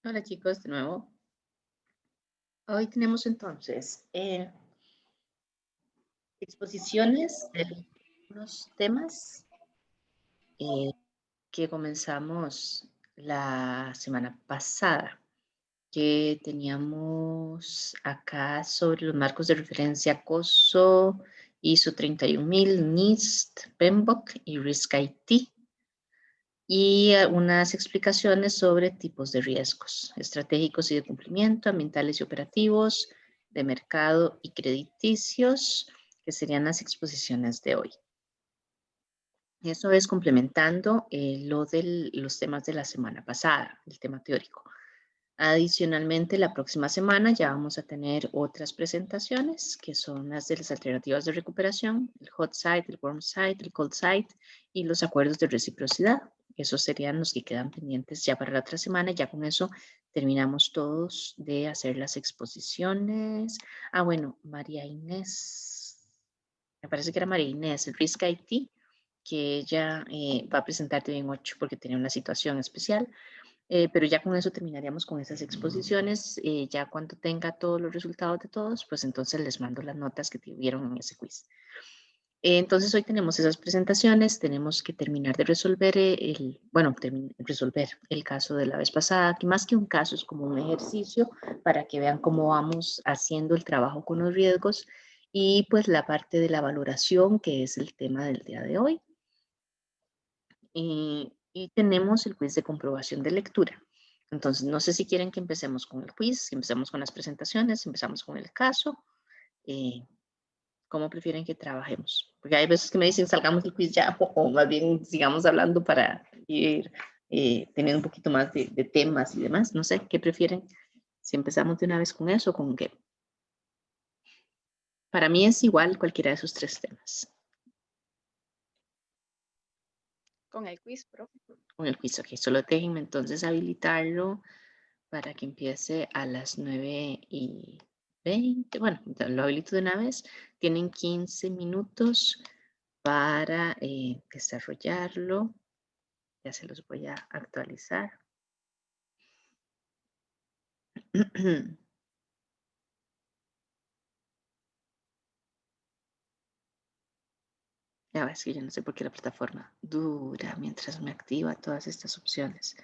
Hola chicos, de nuevo. Hoy tenemos entonces exposiciones de unos temas eh, que comenzamos la semana pasada, que teníamos acá sobre los marcos de referencia COSO, ISO 31000, NIST, PMBOK y RISC-IT. Y unas explicaciones sobre tipos de riesgos estratégicos y de cumplimiento, ambientales y operativos, de mercado y crediticios, que serían las exposiciones de hoy. Eso es complementando los temas de la semana pasada, el tema teórico. Adicionalmente, la próxima semana ya vamos a tener otras presentaciones, que son las de las alternativas de recuperación, el hot site, el warm site, el cold site y los acuerdos de reciprocidad. Esos serían los que quedan pendientes ya para la otra semana. Ya con eso terminamos todos de hacer las exposiciones. Ah, bueno, María Inés, me parece que era María Inés, el Risk IT, que ella va a presentarte en 8 porque tenía una situación especial. Pero ya con eso terminaríamos con esas exposiciones. Ya cuando tenga todos los resultados de todos, pues entonces les mando las notas que tuvieron en ese quiz. Entonces hoy tenemos esas presentaciones, tenemos que terminar de resolver resolver el caso de la vez pasada, que más que un caso es como un ejercicio para que vean cómo vamos haciendo el trabajo con los riesgos y pues la parte de la valoración, que es el tema del día de hoy. Y tenemos el quiz de comprobación de lectura. Entonces, no sé si quieren que empecemos con el quiz, si empezamos con las presentaciones, si empezamos con el caso, ¿cómo prefieren que trabajemos? Porque hay veces que me dicen salgamos del quiz ya o más bien sigamos hablando para ir teniendo un poquito más de temas y demás. No sé, ¿qué prefieren? Si empezamos de una vez con eso, con qué. Para mí es igual cualquiera de esos tres temas. Con el quiz, profe. Con el quiz, ok. Solo déjenme entonces habilitarlo para que empiece a las 9:20. Bueno, lo habilito de una vez. Tienen 15 minutos para desarrollarlo. Ya se los voy a actualizar. Ya ves que yo no sé por qué la plataforma dura mientras me activa todas estas opciones.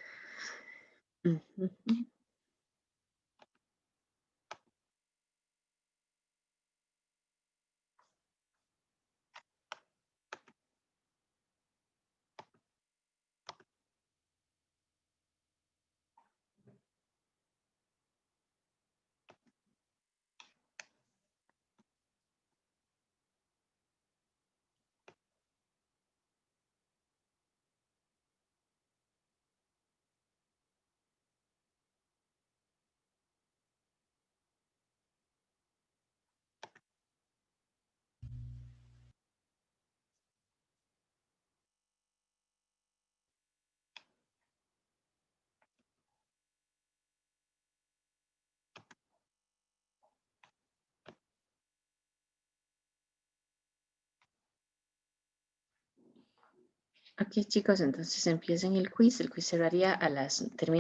Ok, chicos, entonces empiecen el quiz. El quiz termina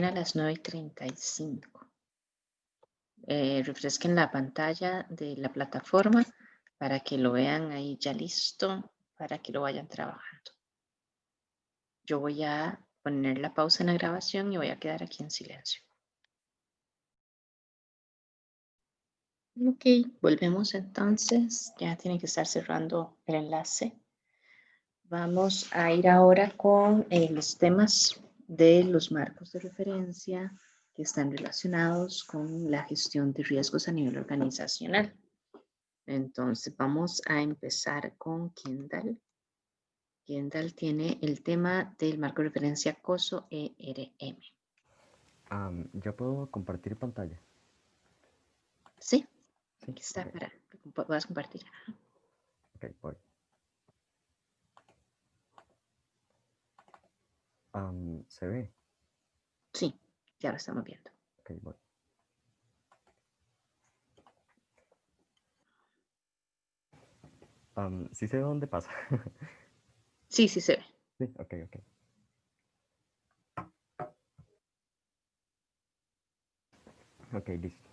a las 9:35. Refresquen la pantalla de la plataforma para que lo vean ahí ya listo, para que lo vayan trabajando. Yo voy a poner la pausa en la grabación y voy a quedar aquí en silencio. Ok, volvemos entonces. Ya tiene que estar cerrando el enlace. Vamos a ir ahora con los temas de los marcos de referencia que están relacionados con la gestión de riesgos a nivel organizacional. Entonces vamos a empezar con Kendall. Kendall tiene el tema del marco de referencia COSO ERM. ¿Ya puedo compartir pantalla? Sí, Sí, aquí está ok. para que puedas compartir. Ok, voy. ¿Se ve? Sí, ya lo estamos viendo. Ok, voy. ¿Sí sé dónde pasa? Sí, sí se ve. Sí, ok, ok. Ok, listo.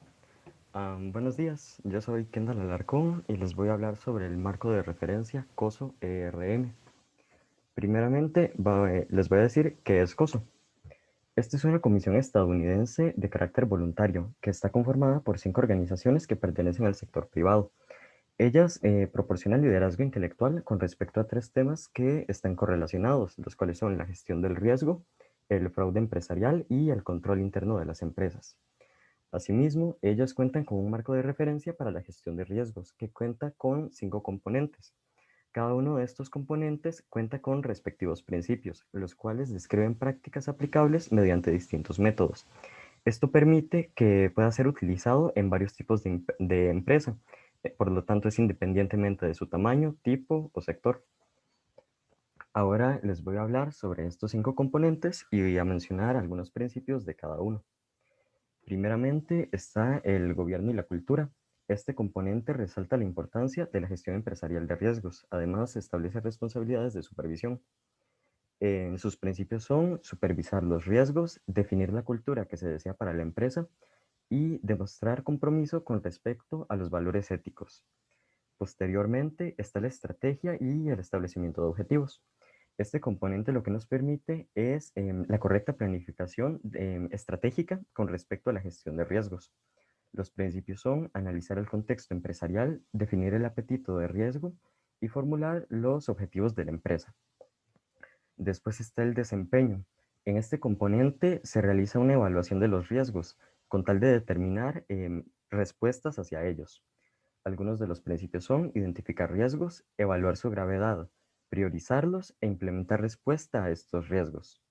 Buenos días, yo soy Kendall Alarcón y les voy a hablar sobre el marco de referencia COSO ERM. Primeramente, les voy a decir qué es COSO. Esta es una comisión estadounidense de carácter voluntario que está conformada por 5 organizaciones que pertenecen al sector privado. Ellas proporcionan liderazgo intelectual con respecto a 3 temas que están correlacionados, los cuales son la gestión del riesgo, el fraude empresarial y el control interno de las empresas. Asimismo, ellos cuentan con un marco de referencia para la gestión de riesgos que cuenta con 5 componentes. Cada uno de estos componentes cuenta con respectivos principios, los cuales describen prácticas aplicables mediante distintos métodos. Esto permite que pueda ser utilizado en varios tipos de empresa, por lo tanto es independientemente de su tamaño, tipo o sector. Ahora les voy a hablar sobre estos 5 componentes y voy a mencionar algunos principios de cada uno. Primeramente está el gobierno y la cultura. Este componente resalta la importancia de la gestión empresarial de riesgos. Además, establece responsabilidades de supervisión. Sus principios son supervisar los riesgos, definir la cultura que se desea para la empresa y demostrar compromiso con respecto a los valores éticos. Posteriormente está la estrategia y el establecimiento de objetivos. Este componente lo que nos permite es la correcta planificación estratégica con respecto a la gestión de riesgos. Los principios son analizar el contexto empresarial, definir el apetito de riesgo y formular los objetivos de la empresa. Después está el desempeño. En este componente se realiza una evaluación de los riesgos con tal de determinar respuestas hacia ellos. Algunos de los principios son identificar riesgos, evaluar su gravedad, priorizarlos e implementar respuesta a estos riesgos.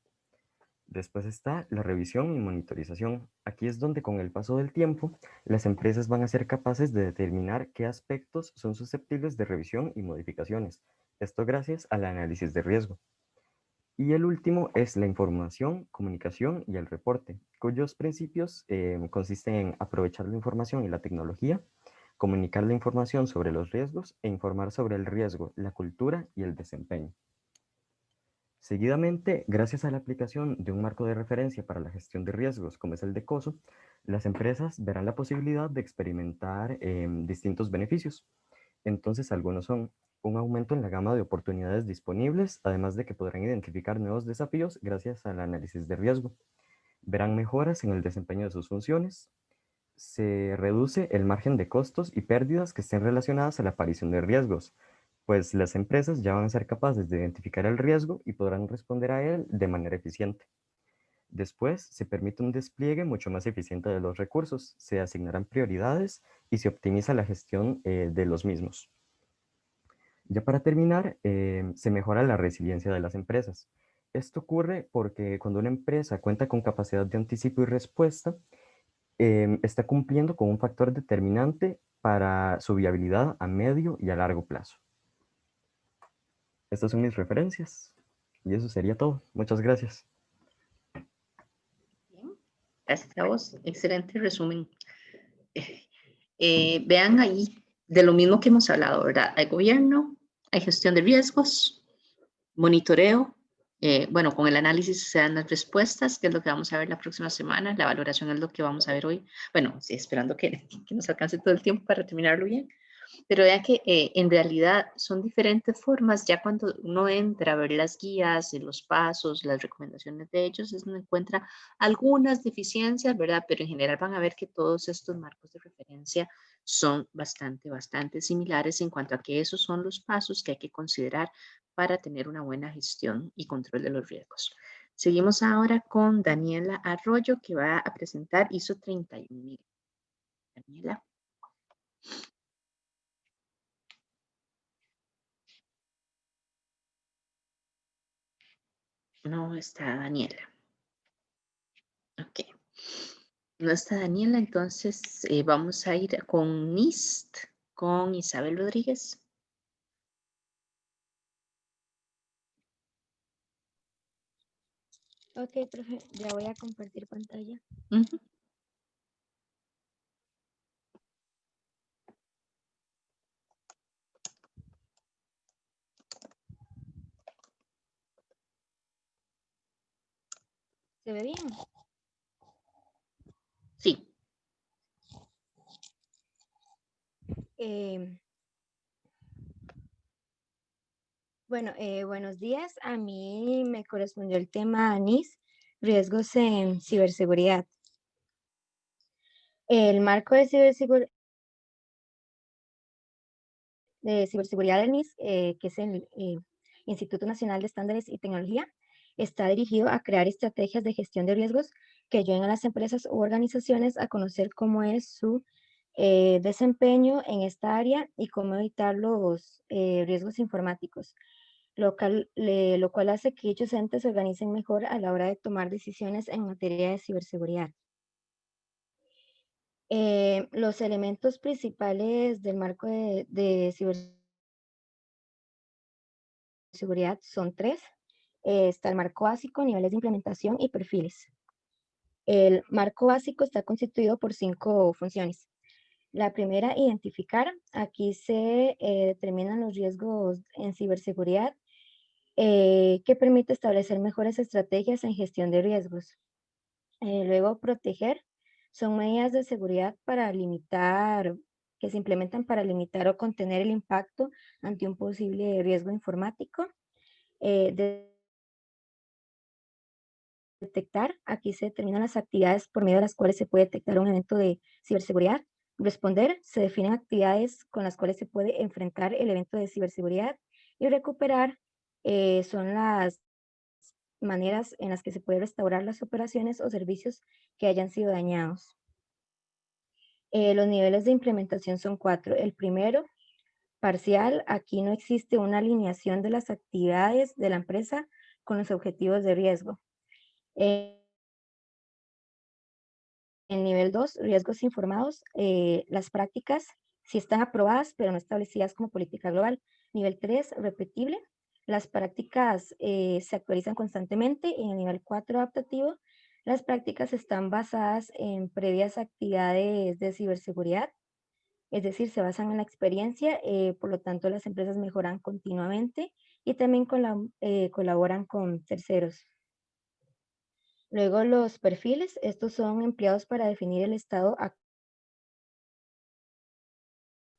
Después está la revisión y monitorización. Aquí es donde con el paso del tiempo las empresas van a ser capaces de determinar qué aspectos son susceptibles de revisión y modificaciones. Esto gracias al análisis de riesgo. Y el último es la información, comunicación y el reporte, cuyos principios consisten en aprovechar la información y la tecnología, comunicar la información sobre los riesgos e informar sobre el riesgo, la cultura y el desempeño. Seguidamente, gracias a la aplicación de un marco de referencia para la gestión de riesgos, como es el de COSO, las empresas verán la posibilidad de experimentar distintos beneficios. Entonces, algunos son un aumento en la gama de oportunidades disponibles, además de que podrán identificar nuevos desafíos gracias al análisis de riesgo. Verán mejoras en el desempeño de sus funciones. Se reduce el margen de costos y pérdidas que estén relacionadas a la aparición de riesgos, pues las empresas ya van a ser capaces de identificar el riesgo y podrán responder a él de manera eficiente. Después, se permite un despliegue mucho más eficiente de los recursos, se asignarán prioridades y se optimiza la gestión de los mismos. Ya para terminar, se mejora la resiliencia de las empresas. Esto ocurre porque cuando una empresa cuenta con capacidad de anticipo y respuesta, está cumpliendo con un factor determinante para su viabilidad a medio y a largo plazo. Estas son mis referencias y eso sería todo. Muchas gracias. Bien, gracias a vos. Excelente resumen. Vean ahí, de lo mismo que hemos hablado, ¿verdad? Hay gobierno, hay gestión de riesgos, monitoreo. Bueno, con el análisis se dan las respuestas, que es lo que vamos a ver la próxima semana. La valoración es lo que vamos a ver hoy. Bueno, sí, esperando que nos alcance todo el tiempo para terminarlo bien. Pero vean que en realidad son diferentes formas, ya cuando uno entra a ver las guías, los pasos, las recomendaciones de ellos, es donde encuentra algunas deficiencias, ¿verdad? Pero en general van a ver que todos estos marcos de referencia son bastante similares en cuanto a que esos son los pasos que hay que considerar para tener una buena gestión y control de los riesgos. Seguimos ahora con Daniela Arroyo, que va a presentar ISO 31000. Daniela. No está Daniela. Ok. No está Daniela, entonces vamos a ir con NIST, con Isabel Rodríguez. Ok, profe, ya voy a compartir pantalla. Ujú. ¿Se ve bien? Sí. Buenos días. A mí me correspondió el tema ANIS, riesgos en ciberseguridad. El marco de ciberseguridad del NIS, que es el Instituto Nacional de Estándares y Tecnología, está dirigido a crear estrategias de gestión de riesgos que ayuden a las empresas u organizaciones a conocer cómo es su desempeño en esta área y cómo evitar los riesgos informáticos, lo cual hace que dichos entes se organicen mejor a la hora de tomar decisiones en materia de ciberseguridad. Los elementos principales del marco de ciberseguridad son 3. Está el marco básico, niveles de implementación y perfiles. El marco básico está constituido por 5 funciones. La primera, identificar. Aquí se determinan los riesgos en ciberseguridad que permite establecer mejores estrategias en gestión de riesgos. Luego, proteger. Son medidas de seguridad para limitar, que se implementan para limitar o contener el impacto ante un posible riesgo informático. Detectar. Aquí se determinan las actividades por medio de las cuales se puede detectar un evento de ciberseguridad. Responder. Se definen actividades con las cuales se puede enfrentar el evento de ciberseguridad. Y recuperar son las maneras en las que se puede restaurar las operaciones o servicios que hayan sido dañados. Los niveles de implementación son 4. El primero, parcial. Aquí no existe una alineación de las actividades de la empresa con los objetivos de riesgo. El nivel 2, riesgos informados. Las prácticas sí están aprobadas, pero no establecidas como política global. Nivel 3, repetible. Las prácticas se actualizan constantemente. Y en el nivel 4, adaptativo, las prácticas están basadas en previas actividades de ciberseguridad. Es decir, se basan en la experiencia, por lo tanto las empresas mejoran continuamente y también colaboran con terceros. Luego los perfiles, estos son empleados para definir el estado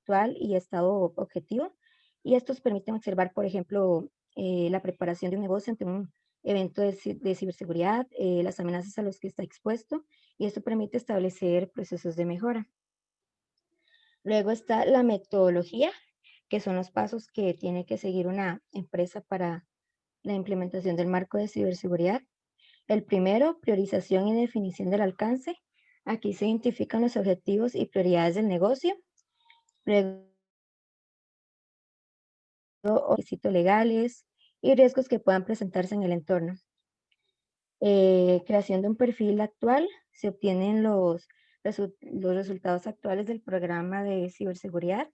actual y estado objetivo, y estos permiten observar, por ejemplo, la preparación de un negocio ante un evento de ciberseguridad, las amenazas a los que está expuesto, y esto permite establecer procesos de mejora. Luego está la metodología, que son los pasos que tiene que seguir una empresa para la implementación del marco de ciberseguridad. El primero, priorización y definición del alcance. Aquí se identifican los objetivos y prioridades del negocio. Luego, requisitos legales y riesgos que puedan presentarse en el entorno. Creación de un perfil actual. Se obtienen los resultados actuales del programa de ciberseguridad.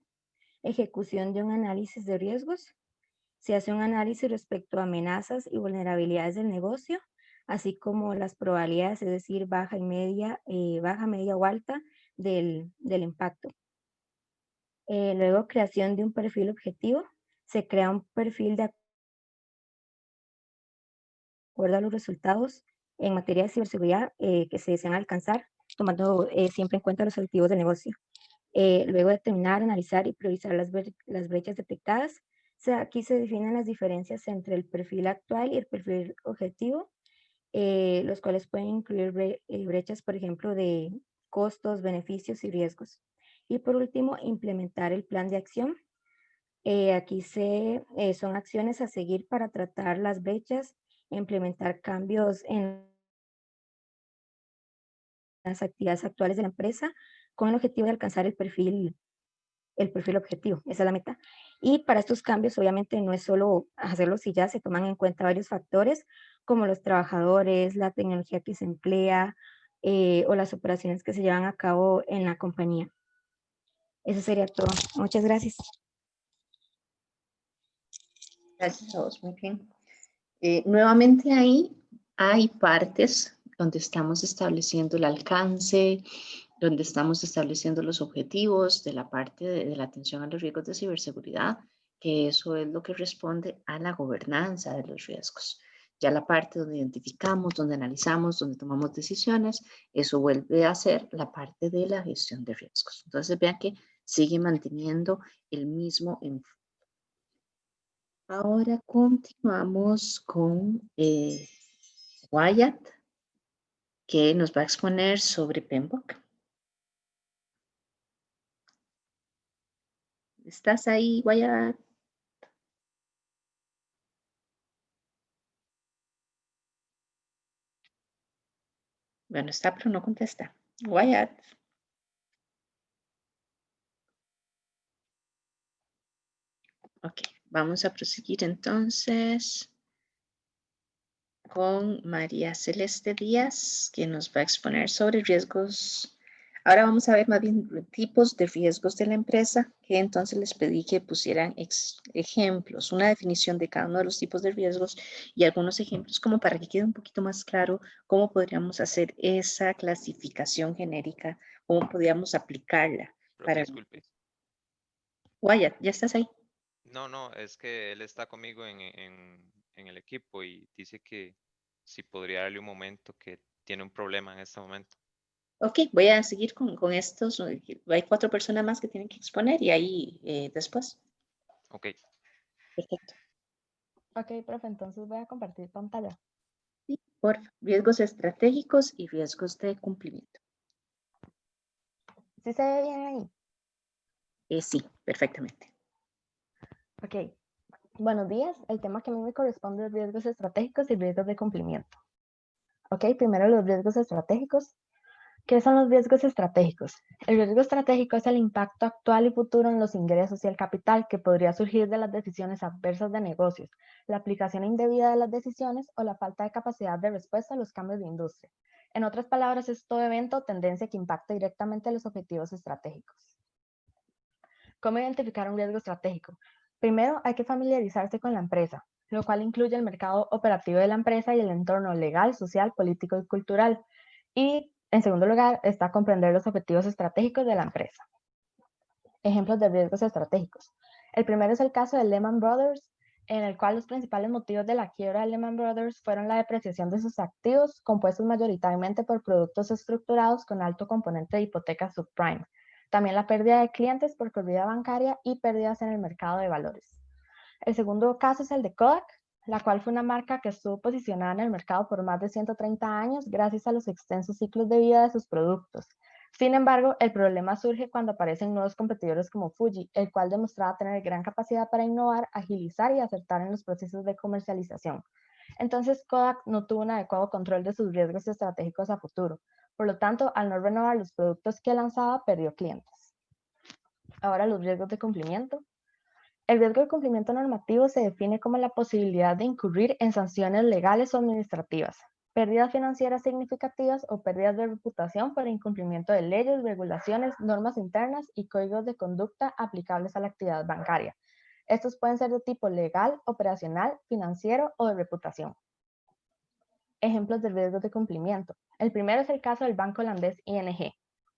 Ejecución de un análisis de riesgos. Se hace un análisis respecto a amenazas y vulnerabilidades del negocio, así como las probabilidades, es decir, baja, media o alta del impacto. Luego, creación de un perfil objetivo. Se crea un perfil de acuerdo a los resultados en materia de ciberseguridad que se desean alcanzar, tomando siempre en cuenta los objetivos del negocio. Luego, determinar, analizar y priorizar las brechas detectadas. O sea, aquí se definen las diferencias entre el perfil actual y el perfil objetivo, los cuales pueden incluir brechas, por ejemplo, de costos, beneficios y riesgos. Y por último, implementar el plan de acción. Aquí son acciones a seguir para tratar las brechas, implementar cambios en las actividades actuales de la empresa con el objetivo de alcanzar el perfil objetivo. Esa es la meta. Y para estos cambios, obviamente, no es solo hacerlos y ya, se toman en cuenta varios factores como los trabajadores, la tecnología que se emplea o las operaciones que se llevan a cabo en la compañía. Eso sería todo. Muchas gracias. Gracias a vos, muy bien. Nuevamente ahí hay partes donde estamos estableciendo el alcance, donde estamos estableciendo los objetivos de la parte de la atención a los riesgos de ciberseguridad, que eso es lo que responde a la gobernanza de los riesgos. Ya la parte donde identificamos, donde analizamos, donde tomamos decisiones, eso vuelve a ser la parte de la gestión de riesgos. Entonces vean que sigue manteniendo el mismo enfoque. Ahora continuamos con Wyatt, que nos va a exponer sobre PMBOK. ¿Estás ahí, Wyatt? Bueno, está, pero no contesta. Wyatt. Ok, vamos a proseguir entonces con María Celeste Díaz, que nos va a exponer sobre riesgos. Ahora vamos a ver más bien tipos de riesgos de la empresa, que entonces les pedí que pusieran ejemplos, una definición de cada uno de los tipos de riesgos y algunos ejemplos como para que quede un poquito más claro cómo podríamos hacer esa clasificación genérica, cómo podríamos aplicarla. Profe, disculpe. Wyatt, ¿ya estás ahí? No, es que él está conmigo en el equipo y dice que si podría darle un momento, que tiene un problema en este momento. Ok, voy a seguir con estos. Hay 4 personas más que tienen que exponer y ahí después. Ok. Perfecto. Ok, profe, entonces voy a compartir pantalla. Sí, por riesgos estratégicos y riesgos de cumplimiento. ¿Sí se ve bien ahí? Sí, perfectamente. Ok. Buenos días. El tema que a mí me corresponde es riesgos estratégicos y riesgos de cumplimiento. Ok, primero los riesgos estratégicos. ¿Qué son los riesgos estratégicos? El riesgo estratégico es el impacto actual y futuro en los ingresos y el capital que podría surgir de las decisiones adversas de negocios, la aplicación indebida de las decisiones o la falta de capacidad de respuesta a los cambios de industria. En otras palabras, es todo evento o tendencia que impacta directamente los objetivos estratégicos. ¿Cómo identificar un riesgo estratégico? Primero, hay que familiarizarse con la empresa, lo cual incluye el mercado operativo de la empresa y el entorno legal, social, político y cultural. Y, en segundo lugar, está comprender los objetivos estratégicos de la empresa. Ejemplos de riesgos estratégicos. El primero es el caso de Lehman Brothers, en el cual los principales motivos de la quiebra de Lehman Brothers fueron la depreciación de sus activos, compuestos mayoritariamente por productos estructurados con alto componente de hipoteca subprime. También la pérdida de clientes por corrida bancaria y pérdidas en el mercado de valores. El segundo caso es el de Kodak, la cual fue una marca que estuvo posicionada en el mercado por más de 130 años gracias a los extensos ciclos de vida de sus productos. Sin embargo, el problema surge cuando aparecen nuevos competidores como Fuji, el cual demostraba tener gran capacidad para innovar, agilizar y acertar en los procesos de comercialización. Entonces, Kodak no tuvo un adecuado control de sus riesgos estratégicos a futuro. Por lo tanto, al no renovar los productos que lanzaba, perdió clientes. Ahora, los riesgos de cumplimiento. El riesgo de cumplimiento normativo se define como la posibilidad de incurrir en sanciones legales o administrativas, pérdidas financieras significativas o pérdidas de reputación por incumplimiento de leyes, regulaciones, normas internas y códigos de conducta aplicables a la actividad bancaria. Estos pueden ser de tipo legal, operacional, financiero o de reputación. Ejemplos de riesgos de cumplimiento. El primero es el caso del banco holandés ING.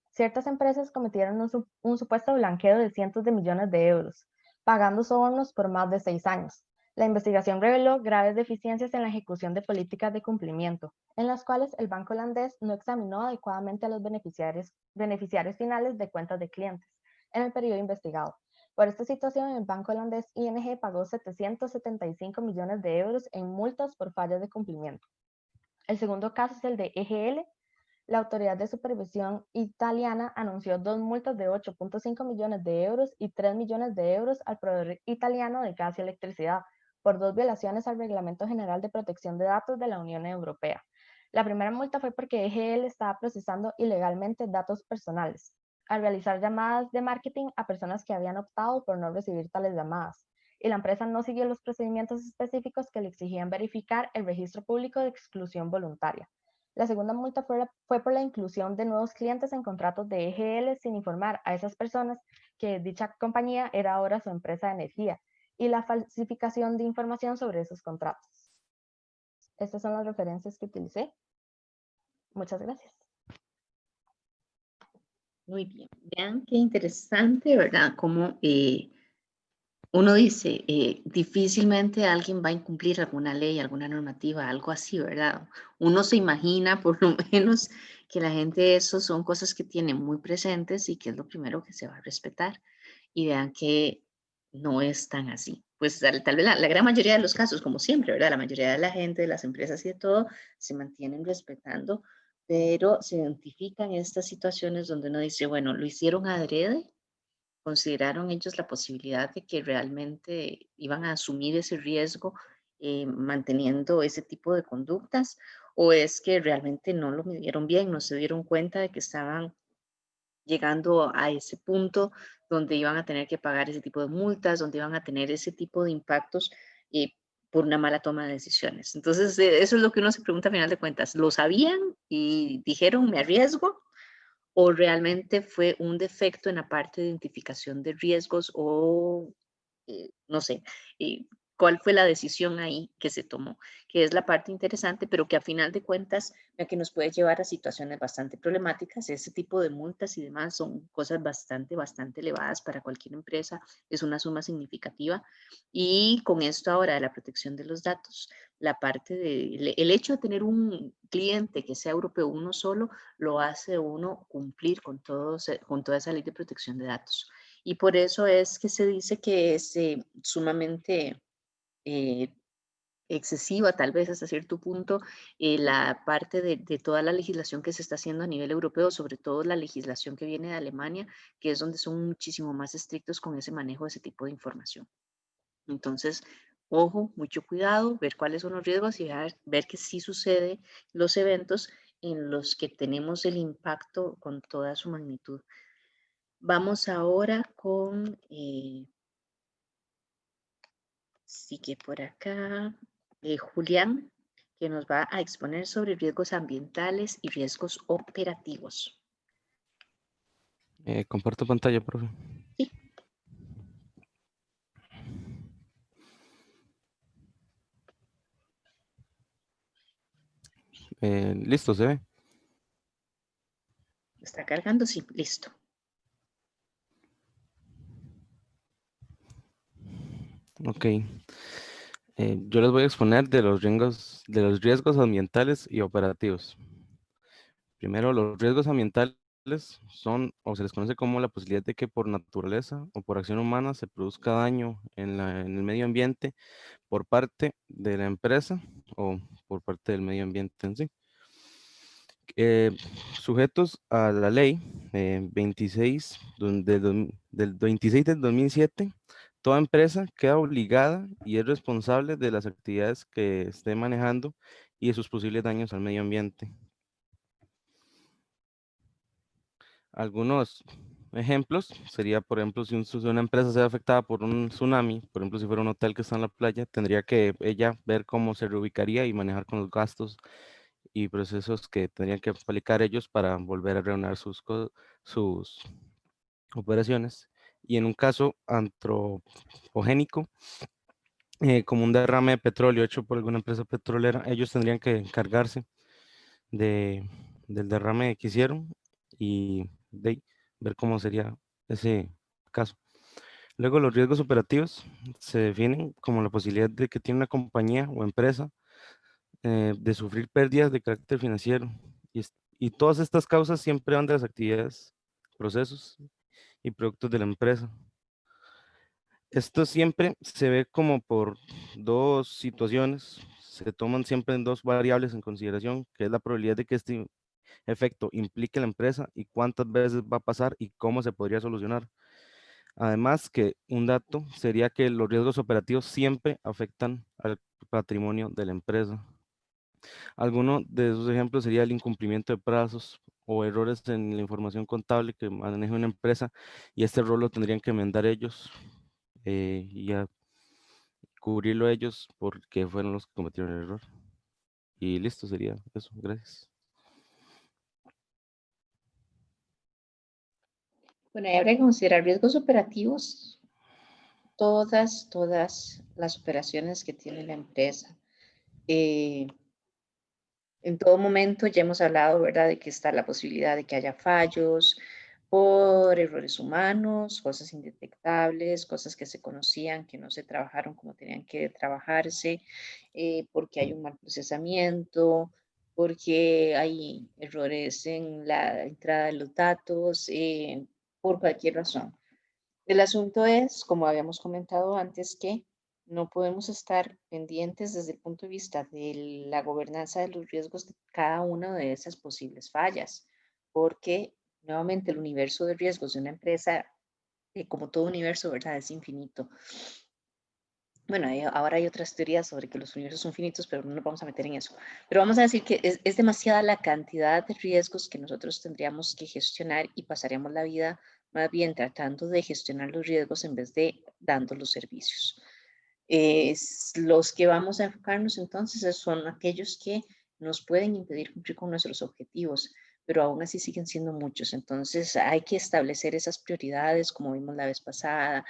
Ciertas empresas cometieron un supuesto blanqueo de cientos de millones de euros, pagando sobornos por más de 6 años. La investigación reveló graves deficiencias en la ejecución de políticas de cumplimiento, en las cuales el banco holandés no examinó adecuadamente a los beneficiarios finales de cuentas de clientes en el periodo investigado. Por esta situación, el banco holandés ING pagó 775 millones de euros en multas por fallas de cumplimiento. El segundo caso es el de EGL. La autoridad de supervisión italiana anunció 2 multas de 8.5 millones de euros y 3 millones de euros al proveedor italiano de gas y electricidad por 2 violaciones al Reglamento General de Protección de Datos de la Unión Europea. La primera multa fue porque EGL estaba procesando ilegalmente datos personales al realizar llamadas de marketing a personas que habían optado por no recibir tales llamadas, y la empresa no siguió los procedimientos específicos que le exigían verificar el registro público de exclusión voluntaria. La segunda multa fue por la inclusión de nuevos clientes en contratos de EGL sin informar a esas personas que dicha compañía era ahora su empresa de energía y la falsificación de información sobre esos contratos. Estas son las referencias que utilicé. Muchas gracias. Muy bien. Vean qué interesante, ¿verdad? Como uno dice, difícilmente alguien va a incumplir alguna ley, alguna normativa, algo así, ¿verdad? Uno se imagina por lo menos que la gente, eso son cosas que tiene muy presentes y que es lo primero que se va a respetar. Y vean que no es tan así. Pues tal vez la gran mayoría de los casos, como siempre, ¿verdad? La mayoría de la gente, de las empresas y de todo, se mantienen respetando, pero se identifican estas situaciones donde uno dice, bueno, lo hicieron adrede, consideraron ellos la posibilidad de que realmente iban a asumir ese riesgo manteniendo ese tipo de conductas, o es que realmente no lo midieron bien, no se dieron cuenta de que estaban llegando a ese punto donde iban a tener que pagar ese tipo de multas, donde iban a tener ese tipo de impactos por una mala toma de decisiones. Entonces, eso es lo que uno se pregunta a final de cuentas. ¿Lo sabían y dijeron, me arriesgo? ¿O realmente fue un defecto en la parte de identificación de riesgos o no sé, cuál fue la decisión ahí que se tomó, que es la parte interesante, pero que a final de cuentas que nos puede llevar a situaciones bastante problemáticas. Ese tipo de multas y demás son cosas bastante elevadas para cualquier empresa, es una suma significativa. Y con esto ahora de la protección de los datos, la parte de, el hecho de tener un cliente que sea europeo uno solo, lo hace uno cumplir con toda esa ley de protección de datos. Y por eso es que se dice que es sumamente eh, excesiva, tal vez hasta cierto punto, la parte de toda la legislación que se está haciendo a nivel europeo, sobre todo la legislación que viene de Alemania, que es donde son muchísimo más estrictos con ese manejo de ese tipo de información. Entonces, ojo, mucho cuidado, ver cuáles son los riesgos y ver que sí sucede los eventos en los que tenemos el impacto con toda su magnitud. Vamos ahora con, sí que por acá, Julián, que nos va a exponer sobre riesgos ambientales y riesgos operativos. Comparto pantalla, profe. Sí. Listo, se ve. ¿Está cargando? Sí, listo. Ok. Yo les voy a exponer de los riesgos ambientales y operativos. Primero, los riesgos ambientales son, o se les conoce como la posibilidad de que por naturaleza o por acción humana se produzca daño en el medio ambiente por parte de la empresa o por parte del medio ambiente en sí. Sujetos a la ley 26 del 26 del 2007, toda empresa queda obligada y es responsable de las actividades que esté manejando y de sus posibles daños al medio ambiente. Algunos ejemplos sería, por ejemplo, si una empresa se ve afectada por un tsunami, por ejemplo, si fuera un hotel que está en la playa, tendría que ella ver cómo se reubicaría y manejar con los gastos y procesos que tendrían que aplicar ellos para volver a reanudar sus operaciones. Y en un caso antropogénico, como un derrame de petróleo hecho por alguna empresa petrolera, ellos tendrían que encargarse del derrame que hicieron y de ver cómo sería ese caso. Luego, los riesgos operativos se definen como la posibilidad de que tiene una compañía o empresa de sufrir pérdidas de carácter financiero. Y todas estas causas siempre van de las actividades, procesos y productos de la empresa. Esto siempre se ve como por dos situaciones, se toman siempre en dos variables en consideración, que es la probabilidad de que este efecto implique la empresa y cuántas veces va a pasar y cómo se podría solucionar. Además, que un dato sería que los riesgos operativos siempre afectan al patrimonio de la empresa. Alguno de esos ejemplos sería el incumplimiento de plazos o errores en la información contable que maneja una empresa y este error lo tendrían que enmendar ellos y a cubrirlo ellos porque fueron los que cometieron el error. Y listo, sería eso. Gracias. Bueno, y habrá que considerar riesgos operativos, todas las operaciones que tiene la empresa. En todo momento ya hemos hablado, ¿verdad?, de que está la posibilidad de que haya fallos por errores humanos, cosas indetectables, cosas que se conocían, que no se trabajaron como tenían que trabajarse, porque hay un mal procesamiento, porque hay errores en la entrada de los datos, por cualquier razón. El asunto es, como habíamos comentado antes, que no podemos estar pendientes desde el punto de vista de la gobernanza de los riesgos de cada una de esas posibles fallas, porque nuevamente el universo de riesgos de una empresa, como todo universo, ¿verdad? Es infinito. Bueno, ahora hay otras teorías sobre que los universos son finitos, pero no nos vamos a meter en eso. Pero vamos a decir que es demasiada la cantidad de riesgos que nosotros tendríamos que gestionar y pasaríamos la vida más bien tratando de gestionar los riesgos en vez de dando los servicios. Los que vamos a enfocarnos entonces son aquellos que nos pueden impedir cumplir con nuestros objetivos, pero aún así siguen siendo muchos. Entonces hay que establecer esas prioridades, como vimos la vez pasada,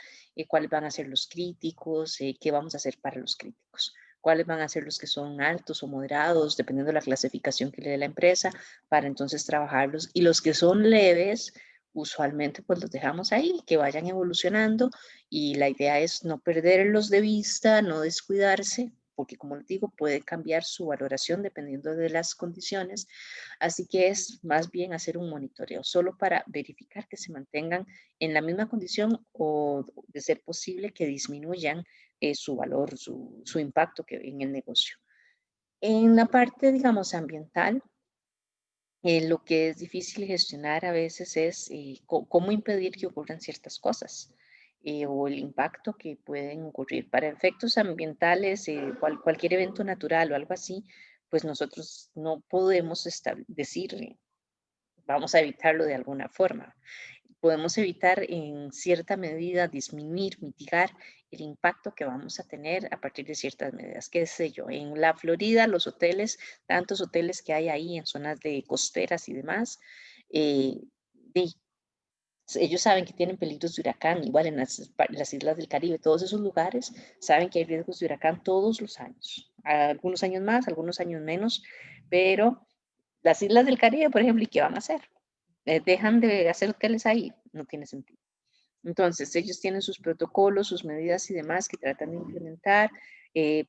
cuáles van a ser los críticos, qué vamos a hacer para los críticos, cuáles van a ser los que son altos o moderados, dependiendo de la clasificación que le dé la empresa, para entonces trabajarlos. Y los que son leves, usualmente pues los dejamos ahí, que vayan evolucionando, y la idea es no perderlos de vista, no descuidarse, porque como les digo, puede cambiar su valoración dependiendo de las condiciones. Así que es más bien hacer un monitoreo solo para verificar que se mantengan en la misma condición o, de ser posible, que disminuyan su valor, su impacto en el negocio. En la parte, digamos, ambiental, lo que es difícil gestionar a veces es cómo impedir que ocurran ciertas cosas, o el impacto que pueden ocurrir. Para efectos ambientales, cualquier evento natural o algo así, pues nosotros no podemos decir, vamos a evitarlo de alguna forma. Podemos evitar en cierta medida, disminuir, mitigar el impacto que vamos a tener a partir de ciertas medidas. ¿Qué sé yo? En la Florida, los hoteles, tantos hoteles que hay ahí en zonas de costeras y demás, eh, de- ellos saben que tienen peligros de huracán, igual en las islas del Caribe, todos esos lugares saben que hay riesgos de huracán todos los años, algunos años más, algunos años menos, pero las islas del Caribe, por ejemplo, ¿y qué van a hacer? ¿Dejan de hacer hoteles ahí? No tiene sentido. Entonces, ellos tienen sus protocolos, sus medidas y demás que tratan de implementar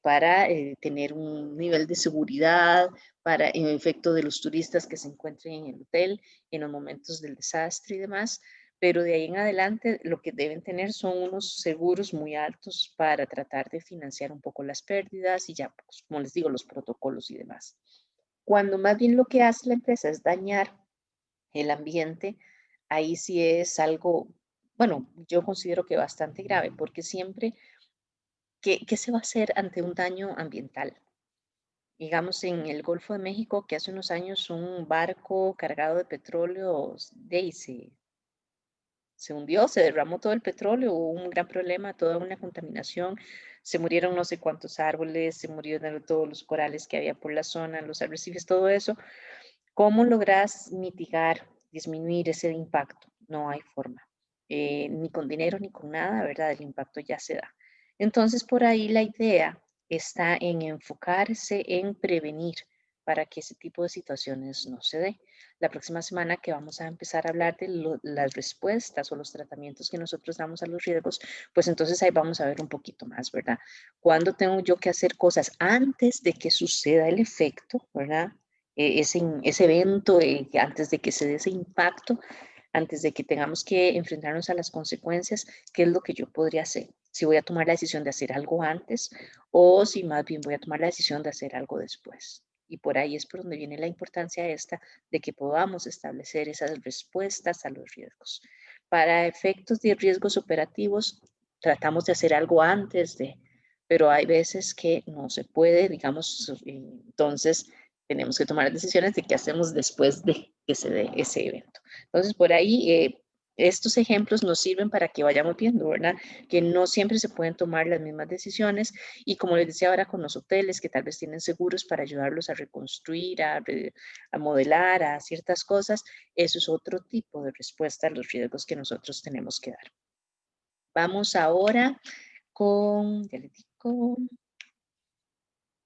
para tener un nivel de seguridad, para en efecto de los turistas que se encuentren en el hotel en los momentos del desastre y demás. Pero de ahí en adelante lo que deben tener son unos seguros muy altos para tratar de financiar un poco las pérdidas y ya, pues, como les digo, los protocolos y demás. Cuando más bien lo que hace la empresa es dañar el ambiente, ahí sí es algo, bueno, yo considero que bastante grave, porque siempre, ¿qué se va a hacer ante un daño ambiental? Digamos, en el Golfo de México, que hace unos años un barco cargado de petróleo se hundió, se derramó todo el petróleo, hubo un gran problema, toda una contaminación, se murieron no sé cuántos árboles, se murieron todos los corales que había por la zona, los arrecifes, todo eso. ¿Cómo logras mitigar, disminuir ese impacto? No hay forma, ni con dinero ni con nada, ¿verdad? El impacto ya se da. Entonces, por ahí la idea está en enfocarse en prevenir para que ese tipo de situaciones no se dé. La próxima semana que vamos a empezar a hablar de las respuestas o los tratamientos que nosotros damos a los riesgos, pues entonces ahí vamos a ver un poquito más, ¿verdad? ¿Cuándo tengo yo que hacer cosas antes de que suceda el efecto, ¿verdad? Ese evento, antes de que se dé ese impacto, antes de que tengamos que enfrentarnos a las consecuencias, ¿qué es lo que yo podría hacer? Si voy a tomar la decisión de hacer algo antes o si más bien voy a tomar la decisión de hacer algo después. Y por ahí es por donde viene la importancia esta de que podamos establecer esas respuestas a los riesgos. Para efectos de riesgos operativos, tratamos de hacer algo antes de, pero hay veces que no se puede, digamos, entonces tenemos que tomar decisiones de qué hacemos después de que se dé ese evento. Entonces, por ahí, estos ejemplos nos sirven para que vayamos viendo, ¿verdad? Que no siempre se pueden tomar las mismas decisiones y como les decía ahora con los hoteles que tal vez tienen seguros para ayudarlos a reconstruir, a modelar, a ciertas cosas, eso es otro tipo de respuesta a los riesgos que nosotros tenemos que dar. Vamos ahora con, ya les digo,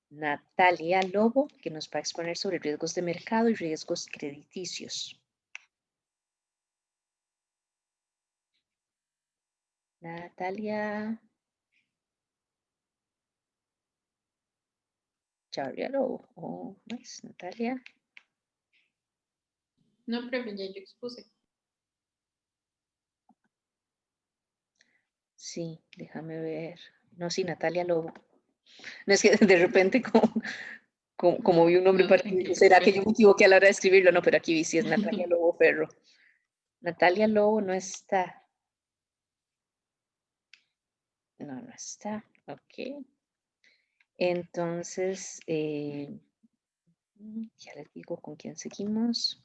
Natalia Lobo, que nos va a exponer sobre riesgos de mercado y riesgos crediticios. Natalia. Charlie Lobo. ¿O no es Natalia? No, profe, ya yo expuse. Sí, déjame ver. No, sí, Natalia Lobo. No es que de repente como vi un nombre No, parecido, tranquila, ¿será que profe. yo me equivoqué a la hora de escribirlo? No, pero aquí vi si es Natalia Lobo Ferro. Natalia Lobo no está. No, no está. Ok. Entonces, ya les digo con quién seguimos.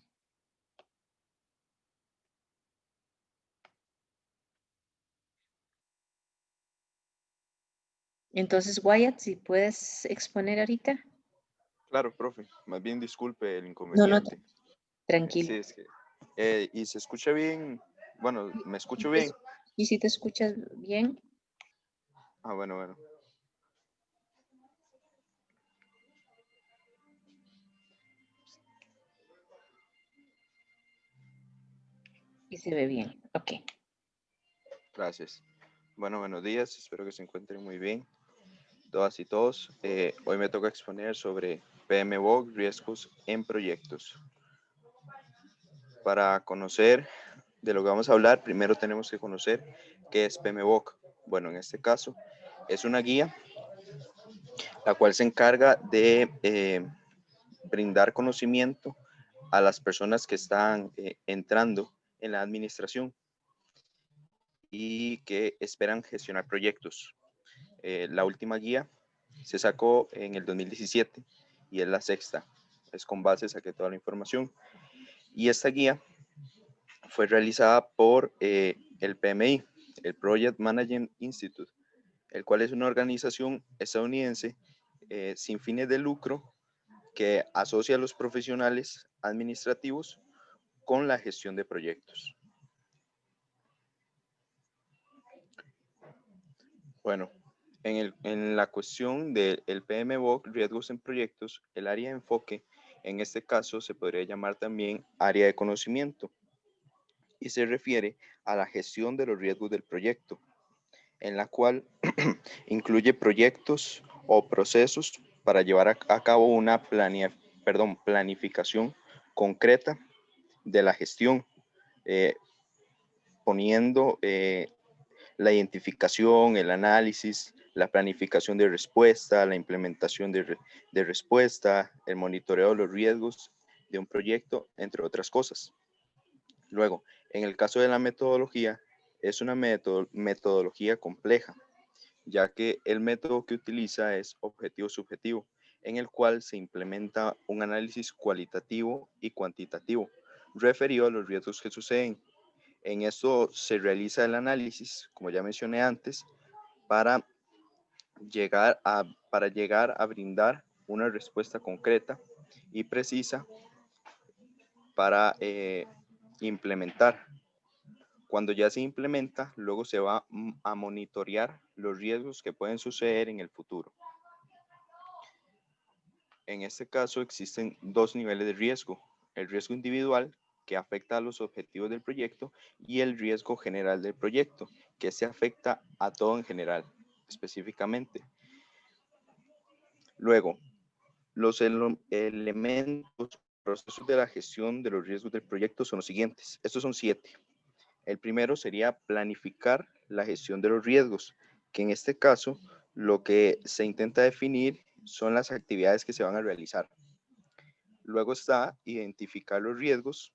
Entonces, Wyatt, si puedes exponer ahorita. Claro, profe, más bien disculpe el No, inconveniente. tranquilo. Sí, es que, y se escucha bien, bueno, me escucho bien. ¿Y si te escuchas bien? Ah, bueno. Y se ve bien. Ok. Gracias. Bueno, buenos días, espero que se encuentren muy bien, todas y todos. Hoy me toca exponer sobre PMBOK, riesgos en proyectos. Para conocer de lo que vamos a hablar, primero tenemos que conocer qué es PMBOK. Bueno, en este caso, es una guía la cual se encarga de brindar conocimiento a las personas que están entrando en la administración y que esperan gestionar proyectos. La última guía se sacó en el 2017 y es la sexta. Es con base, saqué toda la información. Y esta guía fue realizada por el PMI, el Project Management Institute, el cual es una organización estadounidense sin fines de lucro que asocia a los profesionales administrativos con la gestión de proyectos. Bueno, en la cuestión del PMBOK, riesgos en proyectos, el área de enfoque, en este caso se podría llamar también área de conocimiento y se refiere a la gestión de los riesgos del proyecto, en la cual incluye proyectos o procesos para llevar a cabo una planificación concreta de la gestión, poniendo la identificación, el análisis, la planificación de respuesta, la implementación de respuesta, el monitoreo de los riesgos de un proyecto, entre otras cosas. Luego, en el caso de la metodología, es una metodología compleja, ya que el método que utiliza es objetivo-subjetivo, en el cual se implementa un análisis cualitativo y cuantitativo referido a los riesgos que suceden. En esto se realiza el análisis, como ya mencioné antes, para llegar a brindar una respuesta concreta y precisa para implementar. Cuando ya se implementa, luego se va a monitorear los riesgos que pueden suceder en el futuro. En este caso existen dos niveles de riesgo: el riesgo individual, que afecta a los objetivos del proyecto, y el riesgo general del proyecto, que se afecta a todo en general, específicamente. Luego, los elementos, procesos de la gestión de los riesgos del proyecto son los siguientes. Estos son 7. El primero sería planificar la gestión de los riesgos, que en este caso lo que se intenta definir son las actividades que se van a realizar. Luego está identificar los riesgos,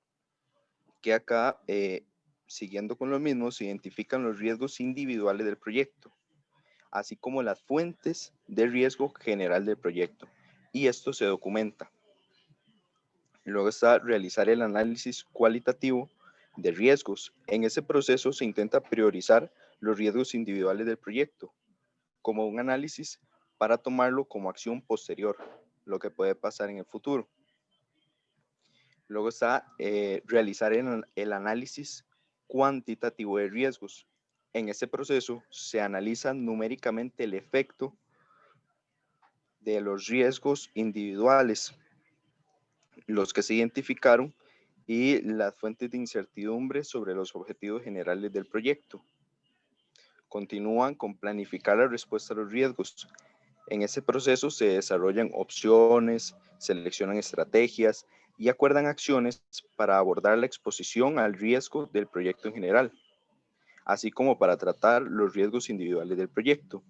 que acá, siguiendo con lo mismo, se identifican los riesgos individuales del proyecto, así como las fuentes de riesgo general del proyecto, y esto se documenta. Luego está realizar el análisis cualitativo de riesgos. En ese proceso se intenta priorizar los riesgos individuales del proyecto, como un análisis para tomarlo como acción posterior, lo que puede pasar en el futuro. Luego está realizar el análisis cuantitativo de riesgos. En este proceso se analiza numéricamente el efecto de los riesgos individuales, los que se identificaron, y las fuentes de incertidumbre sobre los objetivos generales del proyecto. Continúan con planificar la respuesta a los riesgos. En ese proceso se desarrollan opciones, seleccionan estrategias y acuerdan acciones para abordar la exposición al riesgo del proyecto en general, así como para tratar los riesgos individuales del proyecto.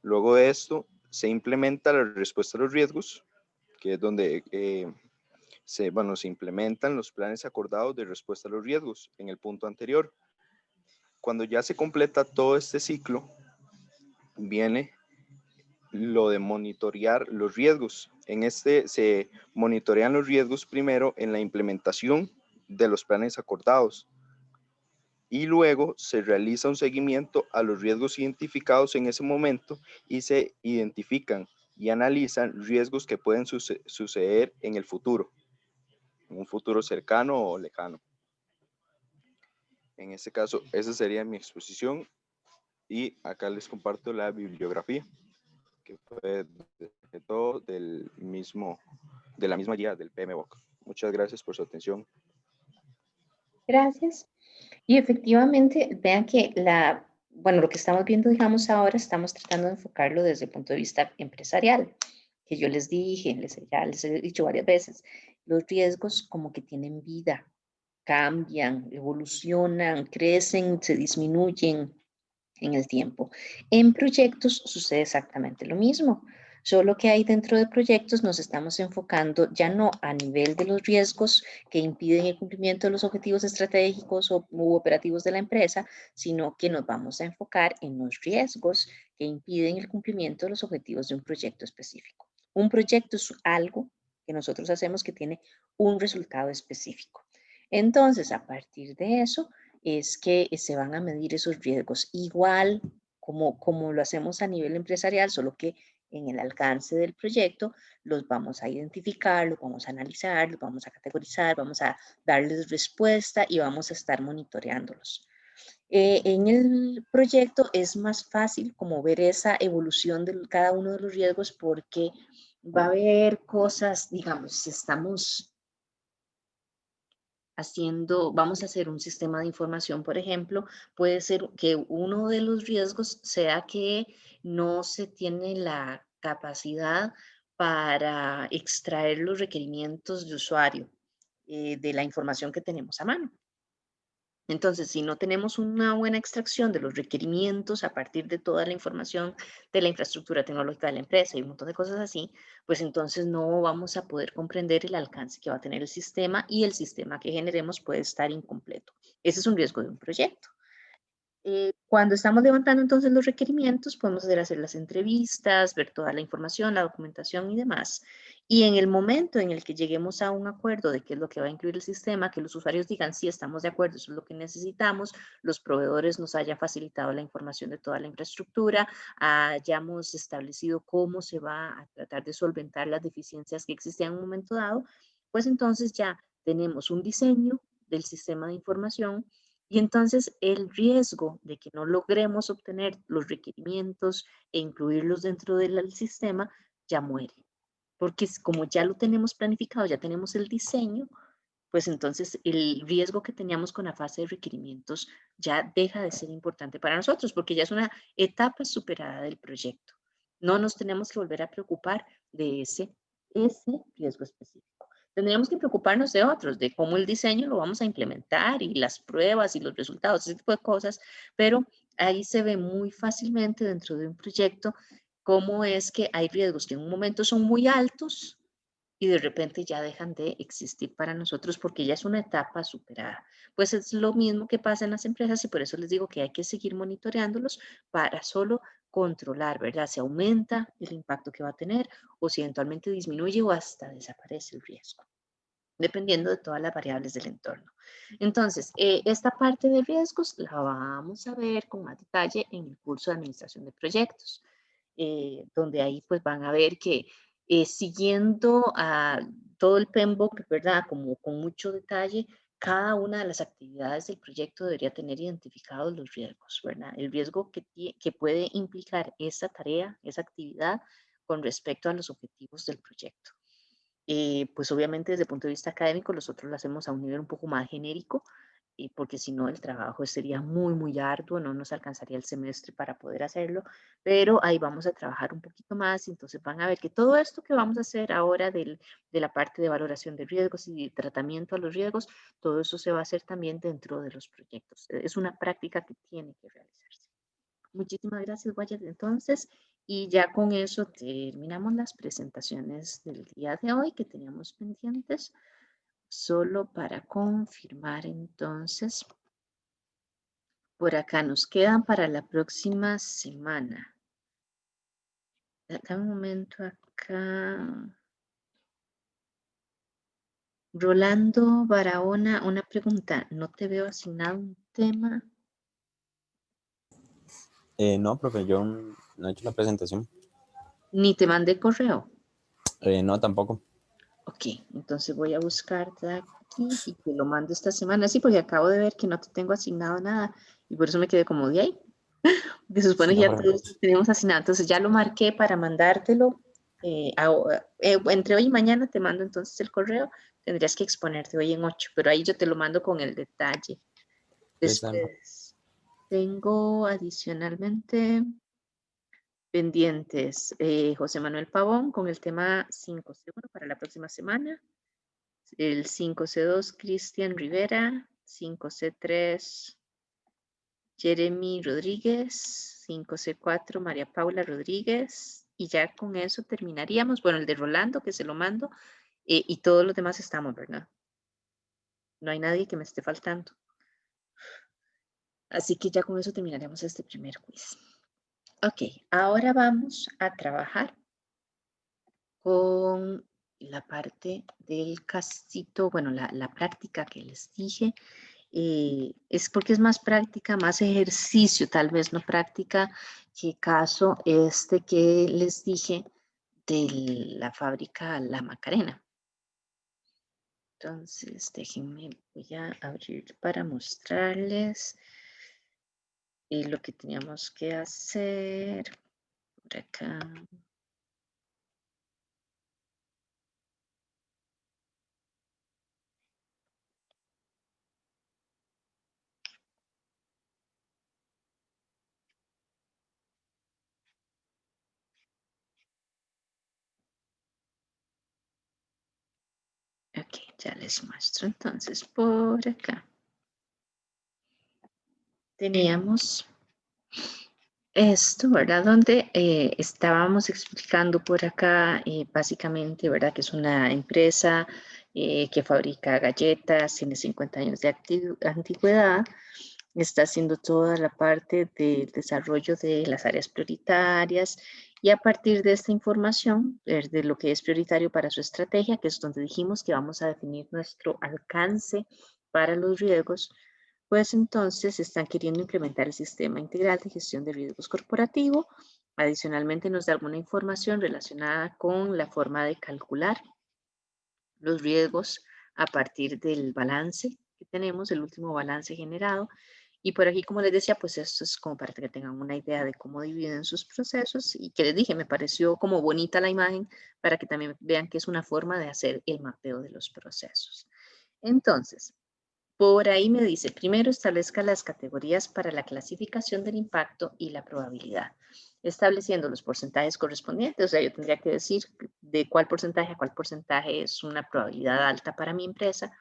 Luego de esto, se implementa la respuesta a los riesgos, que es donde se implementan los planes acordados de respuesta a los riesgos en el punto anterior. Cuando ya se completa todo este ciclo, viene lo de monitorear los riesgos. En este se monitorean los riesgos primero en la implementación de los planes acordados y luego se realiza un seguimiento a los riesgos identificados en ese momento y se identifican y analizan riesgos que pueden suceder en el futuro, en un futuro cercano o lejano. En este caso, esa sería mi exposición y acá les comparto la bibliografía, que fue de todo de la misma guía del PMBOK. Muchas gracias por su atención. Gracias. Y efectivamente, vean que lo que estamos viendo, digamos, ahora estamos tratando de enfocarlo desde el punto de vista empresarial, que yo les dije, ya les he dicho varias veces, los riesgos como que tienen vida, cambian, evolucionan, crecen, se disminuyen en el tiempo. En proyectos sucede exactamente lo mismo. Solo que hay dentro de proyectos nos estamos enfocando ya no a nivel de los riesgos que impiden el cumplimiento de los objetivos estratégicos u operativos de la empresa, sino que nos vamos a enfocar en los riesgos que impiden el cumplimiento de los objetivos de un proyecto específico. Un proyecto es algo que nosotros hacemos que tiene un resultado específico. Entonces, a partir de eso, es que se van a medir esos riesgos igual como lo hacemos a nivel empresarial, solo que en el alcance del proyecto los vamos a identificar, los vamos a analizar, los vamos a categorizar, vamos a darles respuesta y vamos a estar monitoreándolos. En el proyecto es más fácil como ver esa evolución de cada uno de los riesgos porque va a haber cosas, digamos, si estamos vamos a hacer un sistema de información, por ejemplo, puede ser que uno de los riesgos sea que no se tiene la capacidad para extraer los requerimientos de usuario de la información que tenemos a mano. Entonces, si no tenemos una buena extracción de los requerimientos a partir de toda la información de la infraestructura tecnológica de la empresa y un montón de cosas así, pues entonces no vamos a poder comprender el alcance que va a tener el sistema y el sistema que generemos puede estar incompleto. Ese es un riesgo de un proyecto. Cuando estamos levantando entonces los requerimientos, podemos hacer las entrevistas, ver toda la información, la documentación y demás. Y en el momento en el que lleguemos a un acuerdo de qué es lo que va a incluir el sistema, que los usuarios digan, sí, estamos de acuerdo, eso es lo que necesitamos, los proveedores nos hayan facilitado la información de toda la infraestructura, hayamos establecido cómo se va a tratar de solventar las deficiencias que existían en un momento dado, pues entonces ya tenemos un diseño del sistema de información y entonces el riesgo de que no logremos obtener los requerimientos e incluirlos dentro del sistema ya muere. Porque como ya lo tenemos planificado, ya tenemos el diseño, pues entonces el riesgo que teníamos con la fase de requerimientos ya deja de ser importante para nosotros, porque ya es una etapa superada del proyecto. No nos tenemos que volver a preocupar de ese riesgo específico. Tendríamos que preocuparnos de otros, de cómo el diseño lo vamos a implementar y las pruebas y los resultados, ese tipo de cosas, pero ahí se ve muy fácilmente dentro de un proyecto cómo es que hay riesgos que en un momento son muy altos y de repente ya dejan de existir para nosotros porque ya es una etapa superada. Pues es lo mismo que pasa en las empresas y por eso les digo que hay que seguir monitoreándolos para solo controlar, ¿verdad? Si aumenta el impacto que va a tener o si eventualmente disminuye o hasta desaparece el riesgo, dependiendo de todas las variables del entorno. Entonces, esta parte de riesgos la vamos a ver con más detalle en el curso de administración de proyectos, donde ahí pues van a ver que siguiendo a todo el PMBOK, ¿verdad? Como con mucho detalle, cada una de las actividades del proyecto debería tener identificados los riesgos, ¿verdad? El riesgo que puede implicar esa tarea, esa actividad con respecto a los objetivos del proyecto. Pues obviamente desde el punto de vista académico nosotros lo hacemos a un nivel un poco más genérico, porque si no el trabajo sería muy, muy arduo, no nos alcanzaría el semestre para poder hacerlo, pero ahí vamos a trabajar un poquito más, entonces van a ver que todo esto que vamos a hacer ahora de la parte de valoración de riesgos y tratamiento a los riesgos, todo eso se va a hacer también dentro de los proyectos. Es una práctica que tiene que realizarse. Muchísimas gracias, Wyatt, entonces, y ya con eso terminamos las presentaciones del día de hoy que teníamos pendientes. Solo para confirmar entonces, por acá nos quedan para la próxima semana. Dame un momento acá. Rolando Barahona, una pregunta. No te veo asignado un tema. No, profe, yo no he hecho la presentación. Ni te mandé correo. No, tampoco. Ok, entonces voy a buscarte aquí y te lo mando esta semana. Sí, porque acabo de ver que no te tengo asignado nada y por eso me quedé como de ahí. Se supone que ya todos tenemos asignado. Entonces ya lo marqué para mandártelo. Entre hoy y mañana te mando entonces el correo. Tendrías que exponerte hoy en 8, pero ahí yo te lo mando con el detalle. Después tengo adicionalmente pendientes José Manuel Pavón con el tema 5C1 para la próxima semana. El 5C2 Cristian Rivera. 5C3 Jeremy Rodríguez. 5C4 María Paula Rodríguez. Y ya con eso terminaríamos. Bueno, el de Rolando que se lo mando. Y todos los demás estamos, ¿verdad? No hay nadie que me esté faltando. Así que ya con eso terminaríamos este primer quiz. Ok, ahora vamos a trabajar con la parte del casito, bueno, la práctica que les dije. Es porque es más práctica, más ejercicio, tal vez no práctica, que caso este que les dije de la fábrica La Macarena. Entonces, déjenme, voy a abrir para mostrarles lo que teníamos que hacer por acá. Ok, ya les muestro entonces por acá. Teníamos esto, ¿verdad? Donde estábamos explicando por acá básicamente, ¿verdad? Que es una empresa que fabrica galletas, tiene 50 años de antigüedad, está haciendo toda la parte del desarrollo de las áreas prioritarias y a partir de esta información, de lo que es prioritario para su estrategia, que es donde dijimos que vamos a definir nuestro alcance para los riesgos, pues entonces están queriendo implementar el sistema integral de gestión de riesgos corporativo. Adicionalmente nos da alguna información relacionada con la forma de calcular los riesgos a partir del balance que tenemos, el último balance generado. Y por aquí, como les decía, pues esto es como para que tengan una idea de cómo dividen sus procesos y que les dije, me pareció como bonita la imagen para que también vean que es una forma de hacer el mapeo de los procesos. Entonces, por ahí me dice, primero establezca las categorías para la clasificación del impacto y la probabilidad, estableciendo los porcentajes correspondientes. O sea, yo tendría que decir de cuál porcentaje a cuál porcentaje es una probabilidad alta para mi empresa,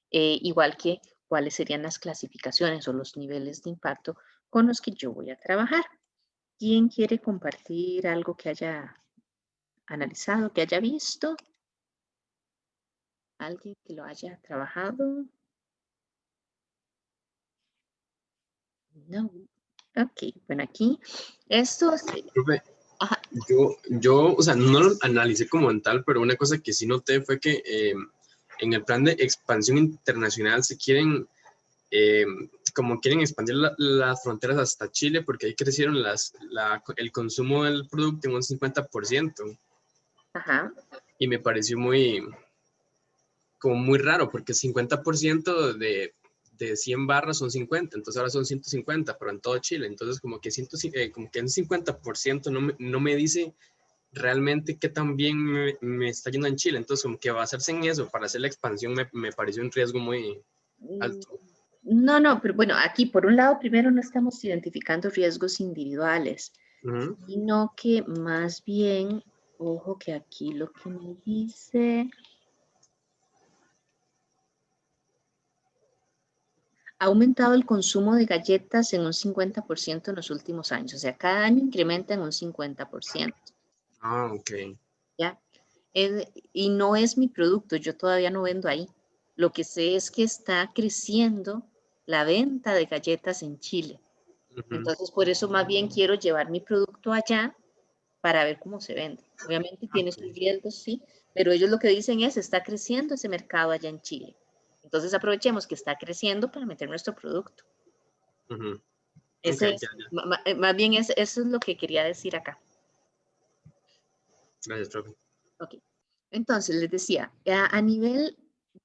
igual que cuáles serían las clasificaciones o los niveles de impacto con los que yo voy a trabajar. ¿Quién quiere compartir algo que haya analizado, que haya visto? ¿Alguien que lo haya trabajado? No. Ok, bueno, aquí esto Profe, ajá. yo, o sea, no lo analicé como en tal, pero una cosa que sí noté fue que en el plan de expansión internacional se quieren, como quieren expandir las fronteras hasta Chile, porque ahí crecieron el consumo del producto en un 50%. Ajá. Y me pareció como muy raro, porque 50% de 100 barras son 50, entonces ahora son 150, pero en todo Chile. Entonces, como que, como que un 50% no me dice realmente qué tan bien me está yendo en Chile. Entonces, como que basarse en eso para hacer la expansión me pareció un riesgo muy alto. No, pero bueno, aquí por un lado, primero no estamos identificando riesgos individuales, Ujú. sino que más bien, ojo que aquí lo que me dice, ha aumentado el consumo de galletas en un 50% en los últimos años, o sea, cada año incrementa en un 50%, Ah, ok. ¿ya? Y no es mi producto, yo todavía no vendo ahí. Lo que sé es que está creciendo la venta de galletas en Chile. Ujú. Entonces, por eso más bien quiero llevar mi producto allá para ver cómo se vende. Obviamente tiene sus Ok. riesgos, sí, pero ellos lo que dicen es, está creciendo ese mercado allá en Chile. Entonces aprovechemos que está creciendo para meter nuestro producto. Ujú. Ok, Ese ya, es, ya. más bien eso es lo que quería decir acá. Gracias, profe. Ok. Entonces, les decía, a nivel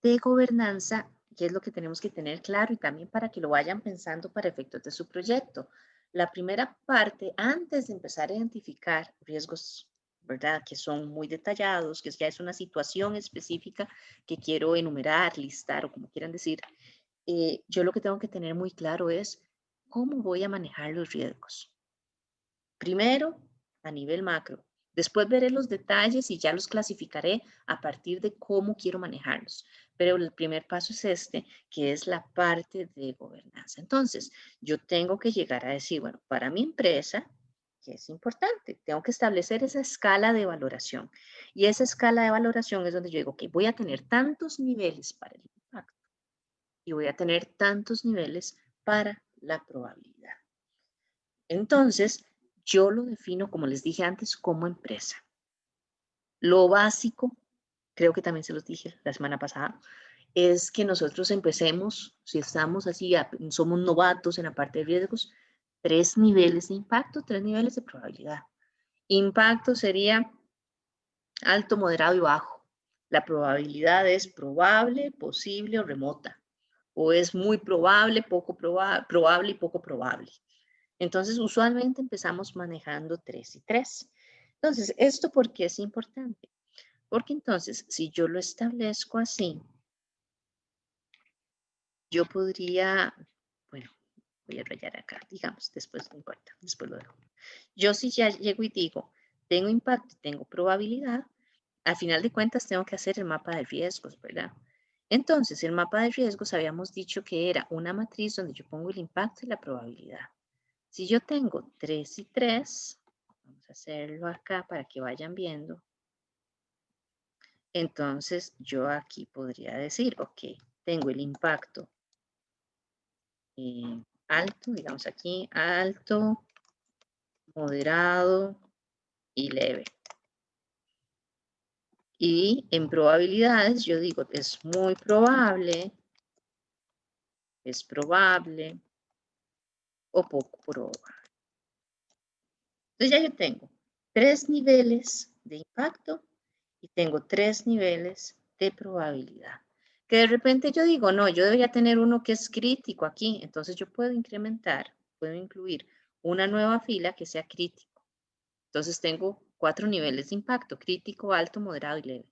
de gobernanza, ¿qué es lo que tenemos que tener claro? Y también para que lo vayan pensando para efectos de su proyecto. La primera parte, antes de empezar a identificar riesgos, ¿verdad? Que son muy detallados, que ya es una situación específica que quiero enumerar, listar o como quieran decir, yo lo que tengo que tener muy claro es cómo voy a manejar los riesgos. Primero, a nivel macro. Después veré los detalles y ya los clasificaré a partir de cómo quiero manejarlos. Pero el primer paso es este, que es la parte de gobernanza. Entonces, yo tengo que llegar a decir, bueno, para mi empresa, que es importante, tengo que establecer esa escala de valoración. Y esa escala de valoración es donde yo digo, que voy a tener tantos niveles para el impacto y voy a tener tantos niveles para la probabilidad. Entonces, yo lo defino, como les dije antes, como empresa. Lo básico, creo que también se los dije la semana pasada, es que nosotros empecemos, si estamos así, somos novatos en la parte de riesgos, 3 niveles de impacto, 3 niveles de probabilidad. Impacto sería alto, moderado y bajo. La probabilidad es probable, posible o remota. O es muy probable, poco probable y poco probable. Entonces, usualmente empezamos manejando 3 y 3. Entonces, ¿esto por qué es importante? Porque entonces, si yo lo establezco así, yo podría, bueno, voy a rayar acá, digamos, después no importa, después lo dejo. Yo si ya llego y digo, tengo impacto, tengo probabilidad, al final de cuentas tengo que hacer el mapa de riesgos, ¿verdad? Entonces, el mapa de riesgos habíamos dicho que era una matriz donde yo pongo el impacto y la probabilidad. Si yo tengo 3 y 3, vamos a hacerlo acá para que vayan viendo. Entonces, yo aquí podría decir, ok, tengo el impacto alto, digamos aquí, alto, moderado y leve. Y en probabilidades, yo digo, es muy probable, es probable o poco probable. Entonces ya yo tengo 3 niveles de impacto y tengo 3 niveles de probabilidad. Que de repente yo digo, no, yo debería tener uno que es crítico aquí. Entonces yo puedo incrementar, puedo incluir una nueva fila que sea crítico. Entonces tengo 4 niveles de impacto, crítico, alto, moderado y leve.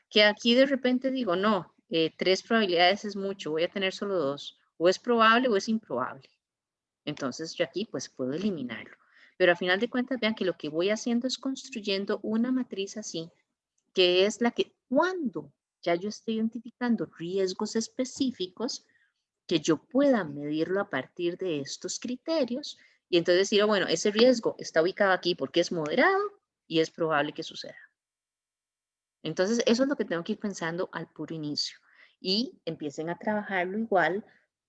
Que aquí de repente digo, no, 3 probabilidades es mucho, voy a tener solo 2. O es probable o es improbable. Entonces yo aquí pues puedo eliminarlo. Pero a final de cuentas vean que lo que voy haciendo es construyendo una matriz así, que es la que cuando ya yo estoy identificando riesgos específicos, que yo pueda medirlo a partir de estos criterios y entonces decir, oh, bueno, ese riesgo está ubicado aquí porque es moderado y es probable que suceda. Entonces eso es lo que tengo que ir pensando al puro inicio y empiecen a trabajarlo igual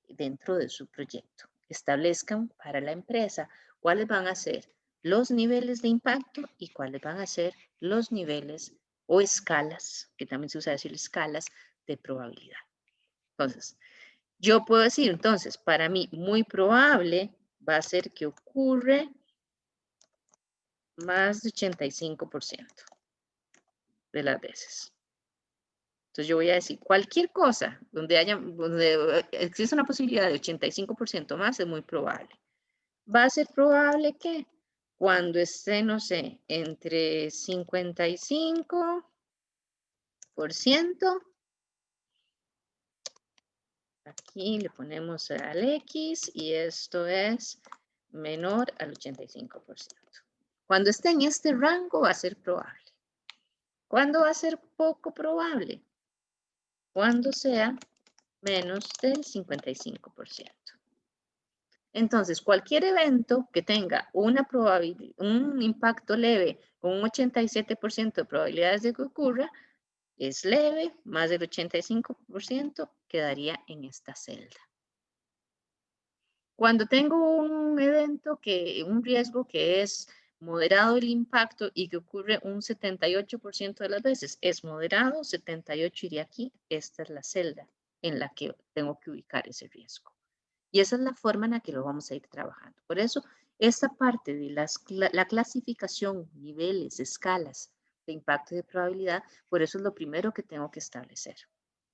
dentro de su proyecto. Establezcan para la empresa cuáles van a ser los niveles de impacto y cuáles van a ser los niveles o escalas, que también se usa decir escalas de probabilidad. Entonces, yo puedo decir, entonces, para mí muy probable va a ser que ocurre más de 85% de las veces. Entonces yo voy a decir, cualquier cosa donde existe una posibilidad de 85% más es muy probable. Va a ser probable que cuando esté, no sé, entre 55% Aquí le ponemos al X y esto es menor al 85%. Cuando esté en este rango va a ser probable. ¿Cuándo va a ser poco probable? Cuando sea menos del 55%. Entonces, cualquier evento que tenga una probabilidad, un impacto leve con un 87% de probabilidades de que ocurra, es leve, más del 85% quedaría en esta celda. Cuando tengo un evento un riesgo que es moderado el impacto y que ocurre un 78% de las veces, es moderado, 78 iría aquí, esta es la celda en la que tengo que ubicar ese riesgo. Y esa es la forma en la que lo vamos a ir trabajando. Por eso, esta parte de la clasificación, niveles, escalas de impacto y de probabilidad, por eso es lo primero que tengo que establecer.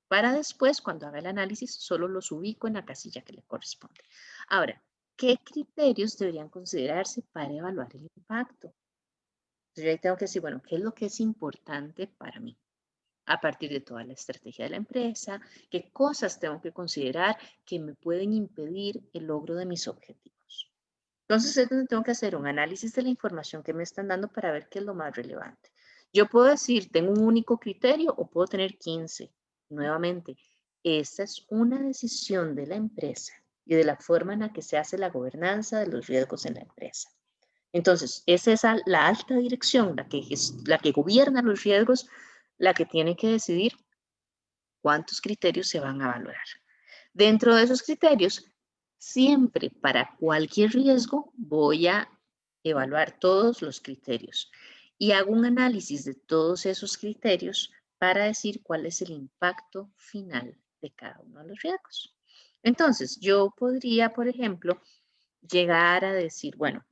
Para después, cuando haga el análisis, solo los ubico en la casilla que le corresponde. Ahora, ¿qué criterios deberían considerarse para evaluar el impacto? Entonces, yo ahí tengo que decir, bueno, ¿qué es lo que es importante para mí? A partir de toda la estrategia de la empresa, qué cosas tengo que considerar que me pueden impedir el logro de mis objetivos. Entonces es donde tengo que hacer un análisis de la información que me están dando para ver qué es lo más relevante. Yo puedo decir, tengo un único criterio o puedo tener 15. Nuevamente, esta es una decisión de la empresa y de la forma en la que se hace la gobernanza de los riesgos en la empresa. Entonces, es esa la alta dirección, la que gobierna los riesgos, la que tiene que decidir cuántos criterios se van a valorar. Dentro de esos criterios, siempre para cualquier riesgo voy a evaluar todos los criterios y hago un análisis de todos esos criterios para decir cuál es el impacto final de cada uno de los riesgos. Entonces, yo podría, por ejemplo, llegar a decir, bueno,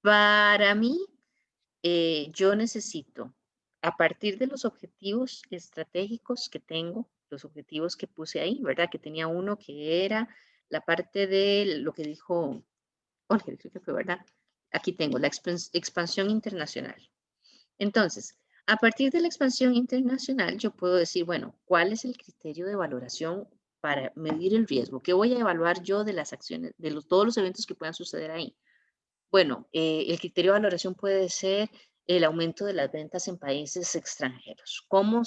para mí, yo necesito, a partir de los objetivos estratégicos que tengo, los objetivos que puse ahí, ¿verdad? Que tenía uno que era la parte de lo que dijo Olger, creo que fue, ¿verdad? Aquí tengo la expansión internacional. Entonces, a partir de la expansión internacional, yo puedo decir, bueno, ¿cuál es el criterio de valoración para medir el riesgo? ¿Qué voy a evaluar yo de las acciones, de todos los eventos que puedan suceder ahí? Bueno, el criterio de valoración puede ser el aumento de las ventas en países extranjeros. ¿Cómo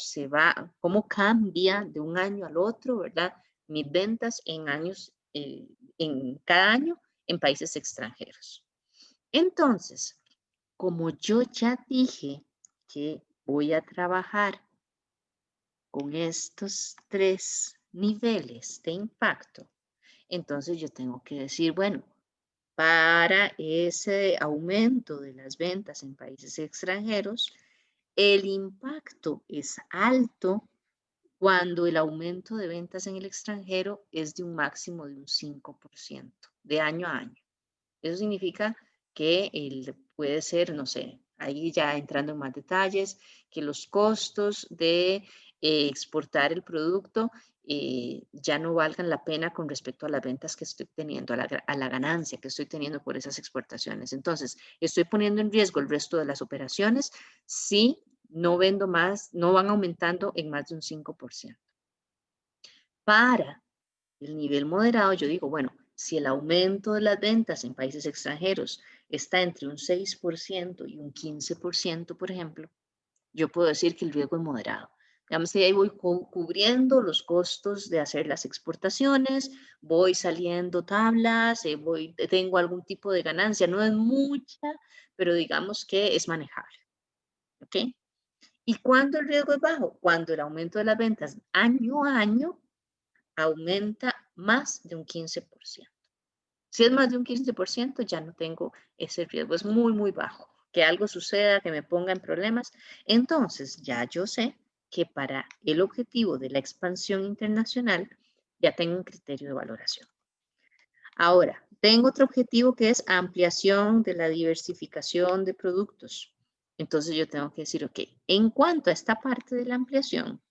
cambia de un año al otro, verdad? Mis ventas en cada año en países extranjeros. Entonces, como yo ya dije que voy a trabajar con estos 3 niveles de impacto, entonces yo tengo que decir, bueno, para ese aumento de las ventas en países extranjeros, el impacto es alto cuando el aumento de ventas en el extranjero es de un máximo de un 5% de año a año. Eso significa que puede ser, no sé, ahí ya entrando en más detalles, que los costos de exportar el producto ya no valgan la pena con respecto a las ventas que estoy teniendo, a la ganancia que estoy teniendo por esas exportaciones. Entonces, estoy poniendo en riesgo el resto de las operaciones si no vendo más, no van aumentando en más de un 5%. Para el nivel moderado, yo digo, bueno, si el aumento de las ventas en países extranjeros está entre un 6% y un 15%, por ejemplo, yo puedo decir que el riesgo es moderado. Digamos que ahí voy cubriendo los costos de hacer las exportaciones, voy saliendo tablas, tengo algún tipo de ganancia, no es mucha, pero digamos que es manejable. ¿Ok? ¿Y cuándo el riesgo es bajo? Cuando el aumento de las ventas año a año aumenta más de un 15%. Si es más de un 15%, ya no tengo ese riesgo, es muy, muy bajo. Que algo suceda, que me ponga en problemas. Entonces, ya yo sé que para el objetivo de la expansión internacional, ya tengo un criterio de valoración. Ahora, tengo otro objetivo que es ampliación de la diversificación de productos. Entonces, yo tengo que decir, ok, en cuanto a esta parte de la ampliación,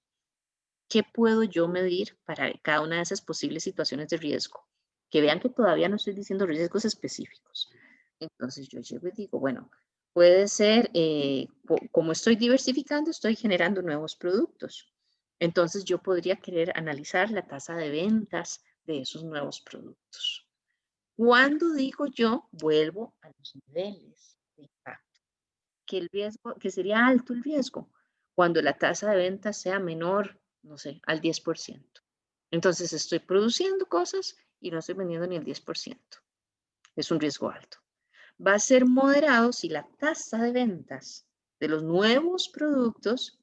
¿qué puedo yo medir para cada una de esas posibles situaciones de riesgo? Que vean que todavía no estoy diciendo riesgos específicos. Entonces yo llego y digo, bueno, puede ser, como estoy diversificando, estoy generando nuevos productos. Entonces yo podría querer analizar la tasa de ventas de esos nuevos productos. Cuando digo yo, vuelvo a los niveles de impacto, que el riesgo, que sería alto el riesgo, cuando la tasa de ventas sea menor, no sé, al 10%. Entonces estoy produciendo cosas y no estoy vendiendo ni el 10%. Es un riesgo alto. Va a ser moderado si la tasa de ventas de los nuevos productos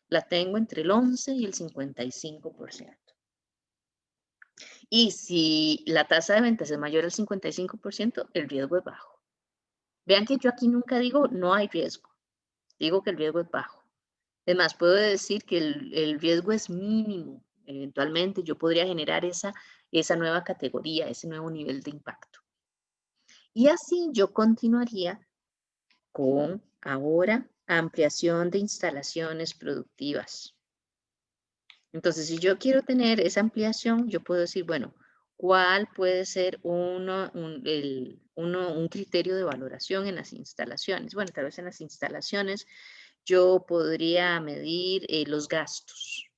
la tengo entre el 11 y el 55%. Y si la tasa de ventas es mayor al 55%, el riesgo es bajo. Vean que yo aquí nunca digo no hay riesgo. Digo que el riesgo es bajo. Es más, puedo decir que el riesgo es mínimo. Eventualmente yo podría generar esa nueva categoría, ese nuevo nivel de impacto. Y así yo continuaría con ahora ampliación de instalaciones productivas. Entonces, si yo quiero tener esa ampliación, yo puedo decir, bueno, ¿cuál puede ser un criterio de valoración en las instalaciones? Bueno, tal vez en las instalaciones yo podría medir los gastos.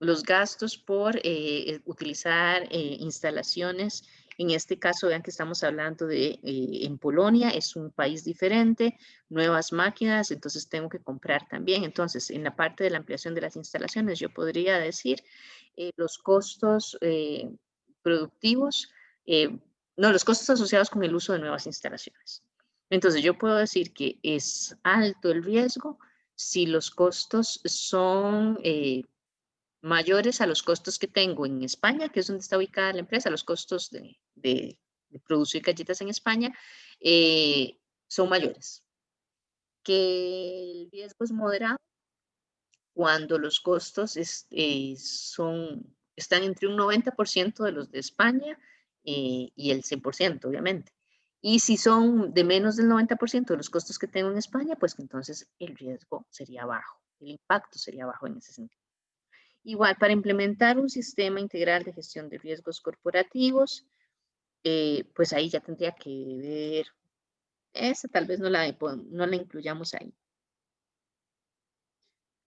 Los gastos por utilizar instalaciones. En este caso, vean que estamos hablando de, en Polonia, es un país diferente, nuevas máquinas, entonces tengo que comprar también. Entonces, en la parte de la ampliación de las instalaciones, yo podría decir los costos productivos, no, los costos asociados con el uso de nuevas instalaciones. Entonces, yo puedo decir que es alto el riesgo si los costos son mayores a los costos que tengo en España, que es donde está ubicada la empresa, los costos de producir galletas en España son mayores. Que el riesgo es moderado cuando los costos están entre un 90% de los de España y el 100%, obviamente. Y si son de menos del 90% de los costos que tengo en España, pues entonces el riesgo sería bajo, el impacto sería bajo en ese sentido. Igual, para implementar un sistema integral de gestión de riesgos corporativos, pues ahí ya tendría que ver, esa tal vez no la incluyamos ahí.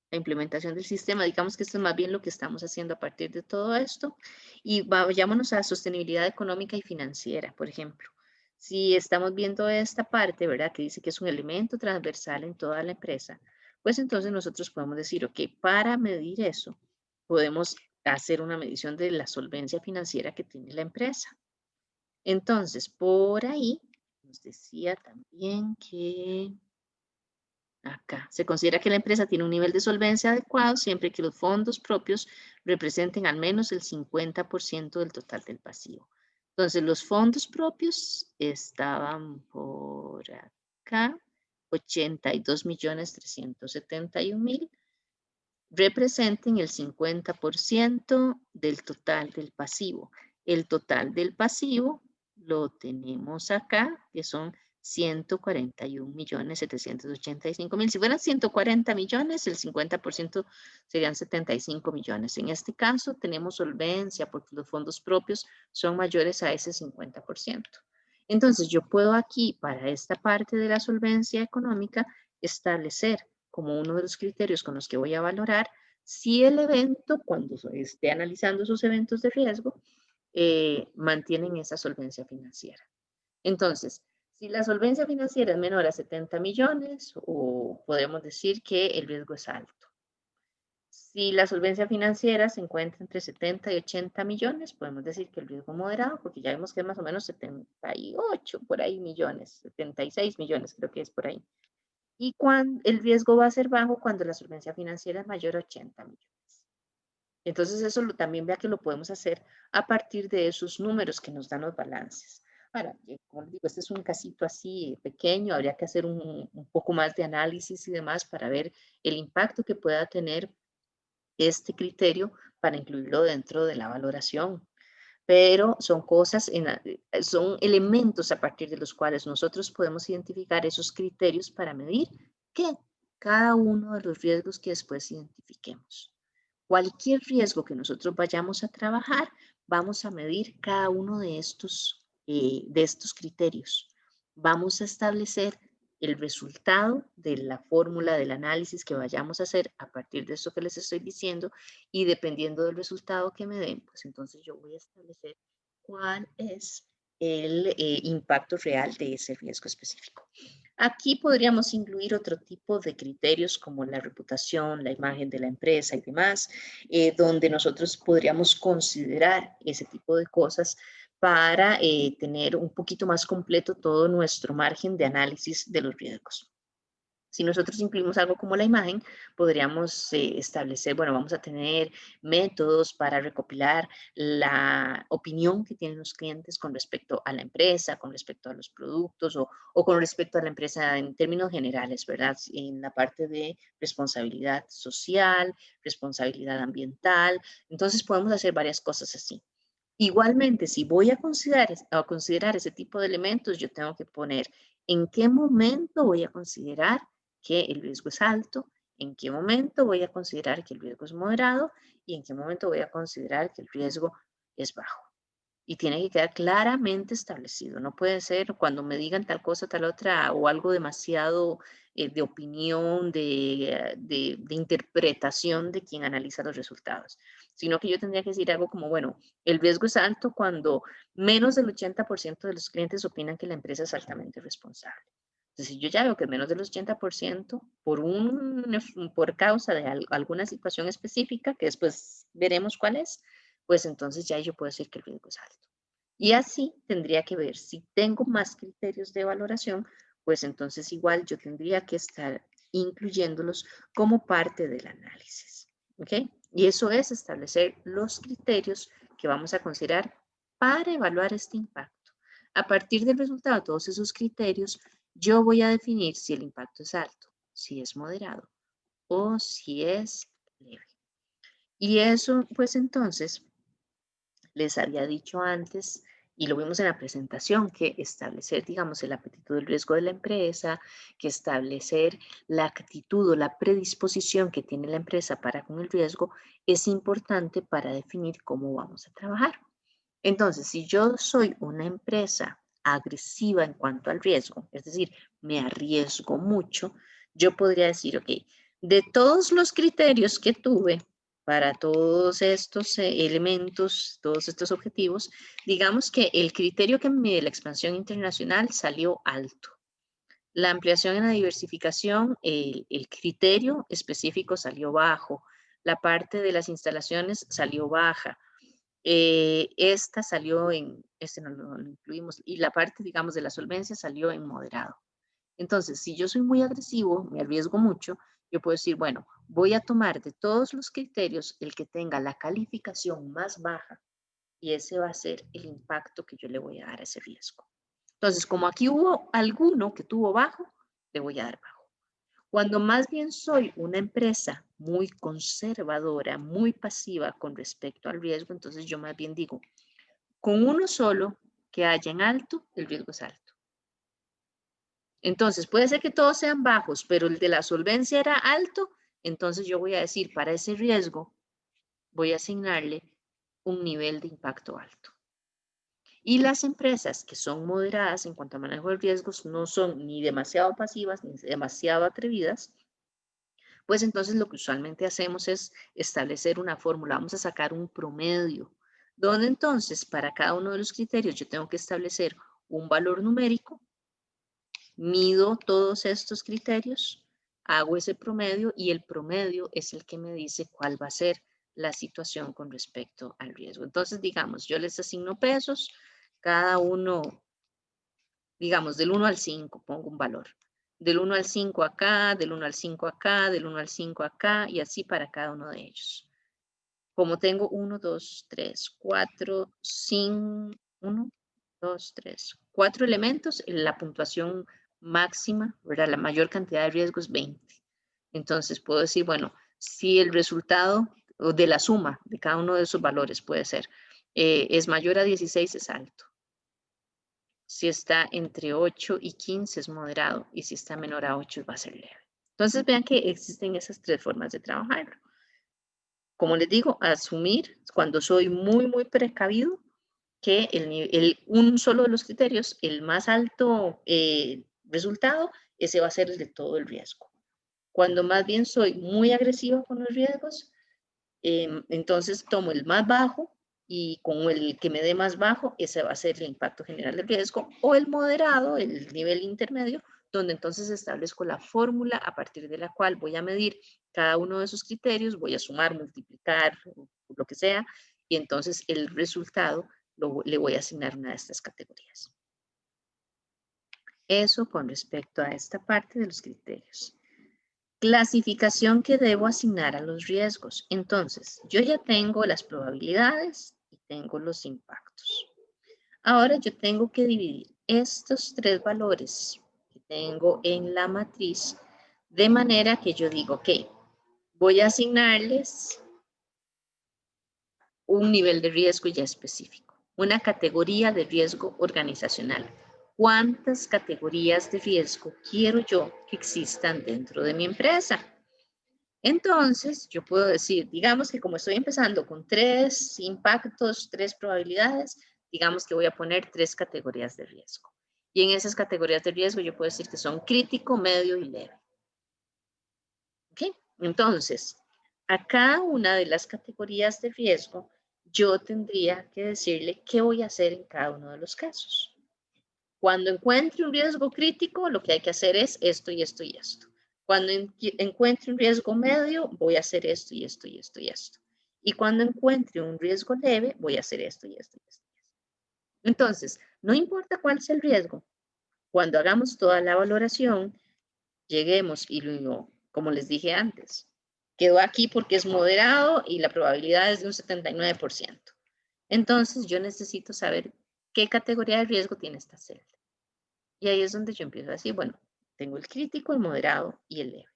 La implementación del sistema, digamos que esto es más bien lo que estamos haciendo a partir de todo esto. Y vayámonos a sostenibilidad económica y financiera, por ejemplo. Si estamos viendo esta parte, ¿verdad? Que dice que es un elemento transversal en toda la empresa, pues entonces nosotros podemos decir, ok, para medir eso, podemos hacer una medición de la solvencia financiera que tiene la empresa. Entonces, por ahí nos decía también que acá se considera que la empresa tiene un nivel de solvencia adecuado siempre que los fondos propios representen al menos el 50% del total del pasivo. Entonces, los fondos propios estaban por acá, 82.371.000. Representen el 50% del total del pasivo. El total del pasivo lo tenemos acá, que son 141.785.000. Si fueran 140 millones, el 50% serían 75 millones. En este caso, tenemos solvencia porque los fondos propios son mayores a ese 50%. Entonces, yo puedo aquí, para esta parte de la solvencia económica, establecer como uno de los criterios con los que voy a valorar si el evento, cuando esté analizando sus eventos de riesgo, mantienen esa solvencia financiera. Entonces, si la solvencia financiera es menor a 70 millones, o podemos decir que el riesgo es alto. Si la solvencia financiera se encuentra entre 70 y 80 millones, podemos decir que el riesgo es moderado, porque ya vemos que es más o menos 78 por ahí millones, 76 millones creo que es por ahí. Y el riesgo va a ser bajo cuando la solvencia financiera es mayor a 80 millones. Entonces eso también vea que lo podemos hacer a partir de esos números que nos dan los balances. Ahora, como digo, este es un casito así pequeño, habría que hacer un poco más de análisis y demás para ver el impacto que pueda tener este criterio para incluirlo dentro de la valoración. Pero son cosas, son elementos a partir de los cuales nosotros podemos identificar esos criterios para medir que cada uno de los riesgos que después identifiquemos. Cualquier riesgo que nosotros vayamos a trabajar, vamos a medir cada uno de estos criterios. Vamos a establecer el resultado de la fórmula del análisis que vayamos a hacer a partir de esto que les estoy diciendo, y dependiendo del resultado que me den, pues entonces yo voy a establecer cuál es el impacto real de ese riesgo específico. Aquí podríamos incluir otro tipo de criterios como la reputación, la imagen de la empresa y demás, donde nosotros podríamos considerar ese tipo de cosas para tener un poquito más completo todo nuestro margen de análisis de los riesgos. Si nosotros incluimos algo como la imagen, podríamos establecer, bueno, vamos a tener métodos para recopilar la opinión que tienen los clientes con respecto a la empresa, con respecto a los productos o con respecto a la empresa en términos generales, ¿verdad? En la parte de responsabilidad social, responsabilidad ambiental. Entonces podemos hacer varias cosas así. Igualmente, si voy a considerar ese tipo de elementos, yo tengo que poner en qué momento voy a considerar que el riesgo es alto, en qué momento voy a considerar que el riesgo es moderado y en qué momento voy a considerar que el riesgo es bajo. Y tiene que quedar claramente establecido. No puede ser cuando me digan tal cosa, tal otra, o algo demasiado de opinión, de interpretación de quien analiza los resultados. Sino que yo tendría que decir algo como, bueno, el riesgo es alto cuando menos del 80% de los clientes opinan que la empresa es altamente responsable. Entonces, si yo ya veo que menos del 80% por causa de alguna situación específica, que después veremos cuál es, pues entonces ya yo puedo decir que el riesgo es alto. Y así tendría que ver, si tengo más criterios de valoración, pues entonces igual yo tendría que estar incluyéndolos como parte del análisis. ¿Ok? Y eso es establecer los criterios que vamos a considerar para evaluar este impacto. A partir del resultado de todos esos criterios, yo voy a definir si el impacto es alto, si es moderado o si es leve. Y eso, pues entonces, les había dicho antes, y lo vimos en la presentación, que establecer, digamos, el apetito del riesgo de la empresa, que establecer la actitud o la predisposición que tiene la empresa para con el riesgo, es importante para definir cómo vamos a trabajar. Entonces, si yo soy una empresa agresiva en cuanto al riesgo, es decir, me arriesgo mucho, yo podría decir, ok, de todos los criterios que tuve para todos estos elementos, todos estos objetivos, digamos que el criterio que mide la expansión internacional salió alto. La ampliación en la diversificación, el criterio específico salió bajo. La parte de las instalaciones salió baja. Esta salió este no lo incluimos, y la parte, digamos, de la solvencia salió en moderado. Entonces, si yo soy muy agresivo, me arriesgo mucho, yo puedo decir, bueno, voy a tomar de todos los criterios el que tenga la calificación más baja y ese va a ser el impacto que yo le voy a dar a ese riesgo. Entonces, como aquí hubo alguno que tuvo bajo, le voy a dar bajo. Cuando más bien soy una empresa muy conservadora, muy pasiva con respecto al riesgo, entonces yo más bien digo, con uno solo que haya en alto, el riesgo es alto. Entonces, puede ser que todos sean bajos, pero el de la solvencia era alto, entonces yo voy a decir, para ese riesgo, voy a asignarle un nivel de impacto alto. Y las empresas que son moderadas en cuanto a manejo de riesgos no son ni demasiado pasivas ni demasiado atrevidas, pues entonces lo que usualmente hacemos es establecer una fórmula, vamos a sacar un promedio, donde entonces para cada uno de los criterios yo tengo que establecer un valor numérico, mido todos estos criterios, hago ese promedio y el promedio es el que me dice cuál va a ser la situación con respecto al riesgo. Entonces, digamos, yo les asigno pesos, cada uno, digamos, del 1 al 5, pongo un valor. Del 1 al 5 acá, del 1 al 5 acá, del 1 al 5 acá, y así para cada uno de ellos. Como tengo 1, 2, 3, 4, 5, 1, 2, 3, 4 elementos, la puntuación máxima, ¿verdad? La mayor cantidad de riesgo es 20. Entonces puedo decir, bueno, si el resultado o de la suma de cada uno de esos valores puede ser, es mayor a 16 es alto. Si está entre 8 y 15 es moderado y si está menor a 8 va a ser leve. Entonces vean que existen esas tres formas de trabajarlo. Como les digo, asumir cuando soy muy, muy precavido que un solo de los criterios, el más alto resultado, ese va a ser el de todo el riesgo. Cuando más bien soy muy agresiva con los riesgos, entonces tomo el más bajo y con el que me dé más bajo, ese va a ser el impacto general del riesgo, o el moderado, el nivel intermedio, donde entonces establezco la fórmula a partir de la cual voy a medir cada uno de esos criterios, voy a sumar, multiplicar, lo que sea, y entonces el resultado le voy a asignar una de estas categorías. Eso con respecto a esta parte de los criterios. Clasificación que debo asignar a los riesgos. Entonces, yo ya tengo las probabilidades y tengo los impactos. Ahora yo tengo que dividir estos tres valores que tengo en la matriz de manera que yo digo, ok, voy a asignarles un nivel de riesgo ya específico, una categoría de riesgo organizacional. ¿Cuántas categorías de riesgo quiero yo que existan dentro de mi empresa? Entonces, yo puedo decir, digamos que como estoy empezando con 3 impactos, 3 probabilidades, digamos que voy a poner 3 categorías de riesgo. Y en esas categorías de riesgo yo puedo decir que son crítico, medio y leve. ¿Ok? Entonces, a cada una de las categorías de riesgo, yo tendría que decirle qué voy a hacer en cada uno de los casos. Cuando encuentre un riesgo crítico, lo que hay que hacer es esto y esto y esto. Cuando encuentre un riesgo medio, voy a hacer esto y esto y esto y esto. Y cuando encuentre un riesgo leve, voy a hacer esto y esto y esto. Entonces, no importa cuál sea el riesgo, cuando hagamos toda la valoración, lleguemos y luego, como les dije antes, quedó aquí porque es moderado y la probabilidad es de un 79%. Entonces, yo necesito saber qué categoría de riesgo tiene esta celda. Y ahí es donde yo empiezo a decir, bueno, tengo el crítico, el moderado y el leve.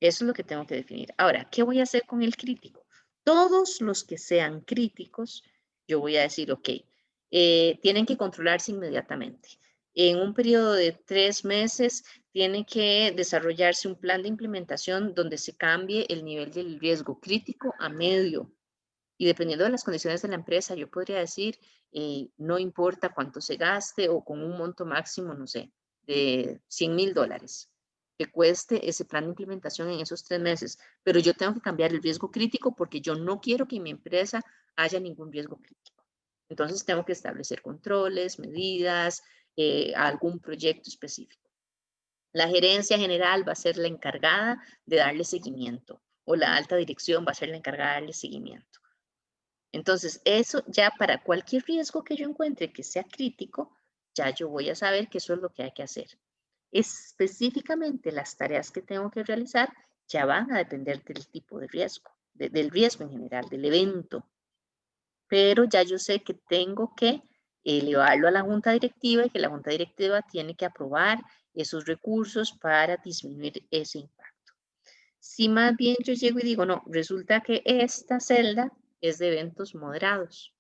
Eso es lo que tengo que definir. Ahora, ¿qué voy a hacer con el crítico? Todos los que sean críticos, yo voy a decir, ok, tienen que controlarse inmediatamente. En un periodo de 3 meses, tiene que desarrollarse un plan de implementación donde se cambie el nivel del riesgo crítico a medio. Y dependiendo de las condiciones de la empresa, yo podría decir, no importa cuánto se gaste o con un monto máximo, no sé, de $100,000 que cueste ese plan de implementación en esos 3 meses. Pero yo tengo que cambiar el riesgo crítico porque yo no quiero que en mi empresa haya ningún riesgo crítico. Entonces tengo que establecer controles, medidas, algún proyecto específico. La gerencia general va a ser la encargada de darle seguimiento o la alta dirección va a ser la encargada de darle seguimiento. Entonces, eso ya para cualquier riesgo que yo encuentre que sea crítico, ya yo voy a saber que eso es lo que hay que hacer. Específicamente las tareas que tengo que realizar ya van a depender del tipo de riesgo, del riesgo en general, del evento. Pero ya yo sé que tengo que elevarlo a la junta directiva y que la junta directiva tiene que aprobar esos recursos para disminuir ese impacto. Si más bien yo llego y digo, no, resulta que esta celda es de eventos moderados.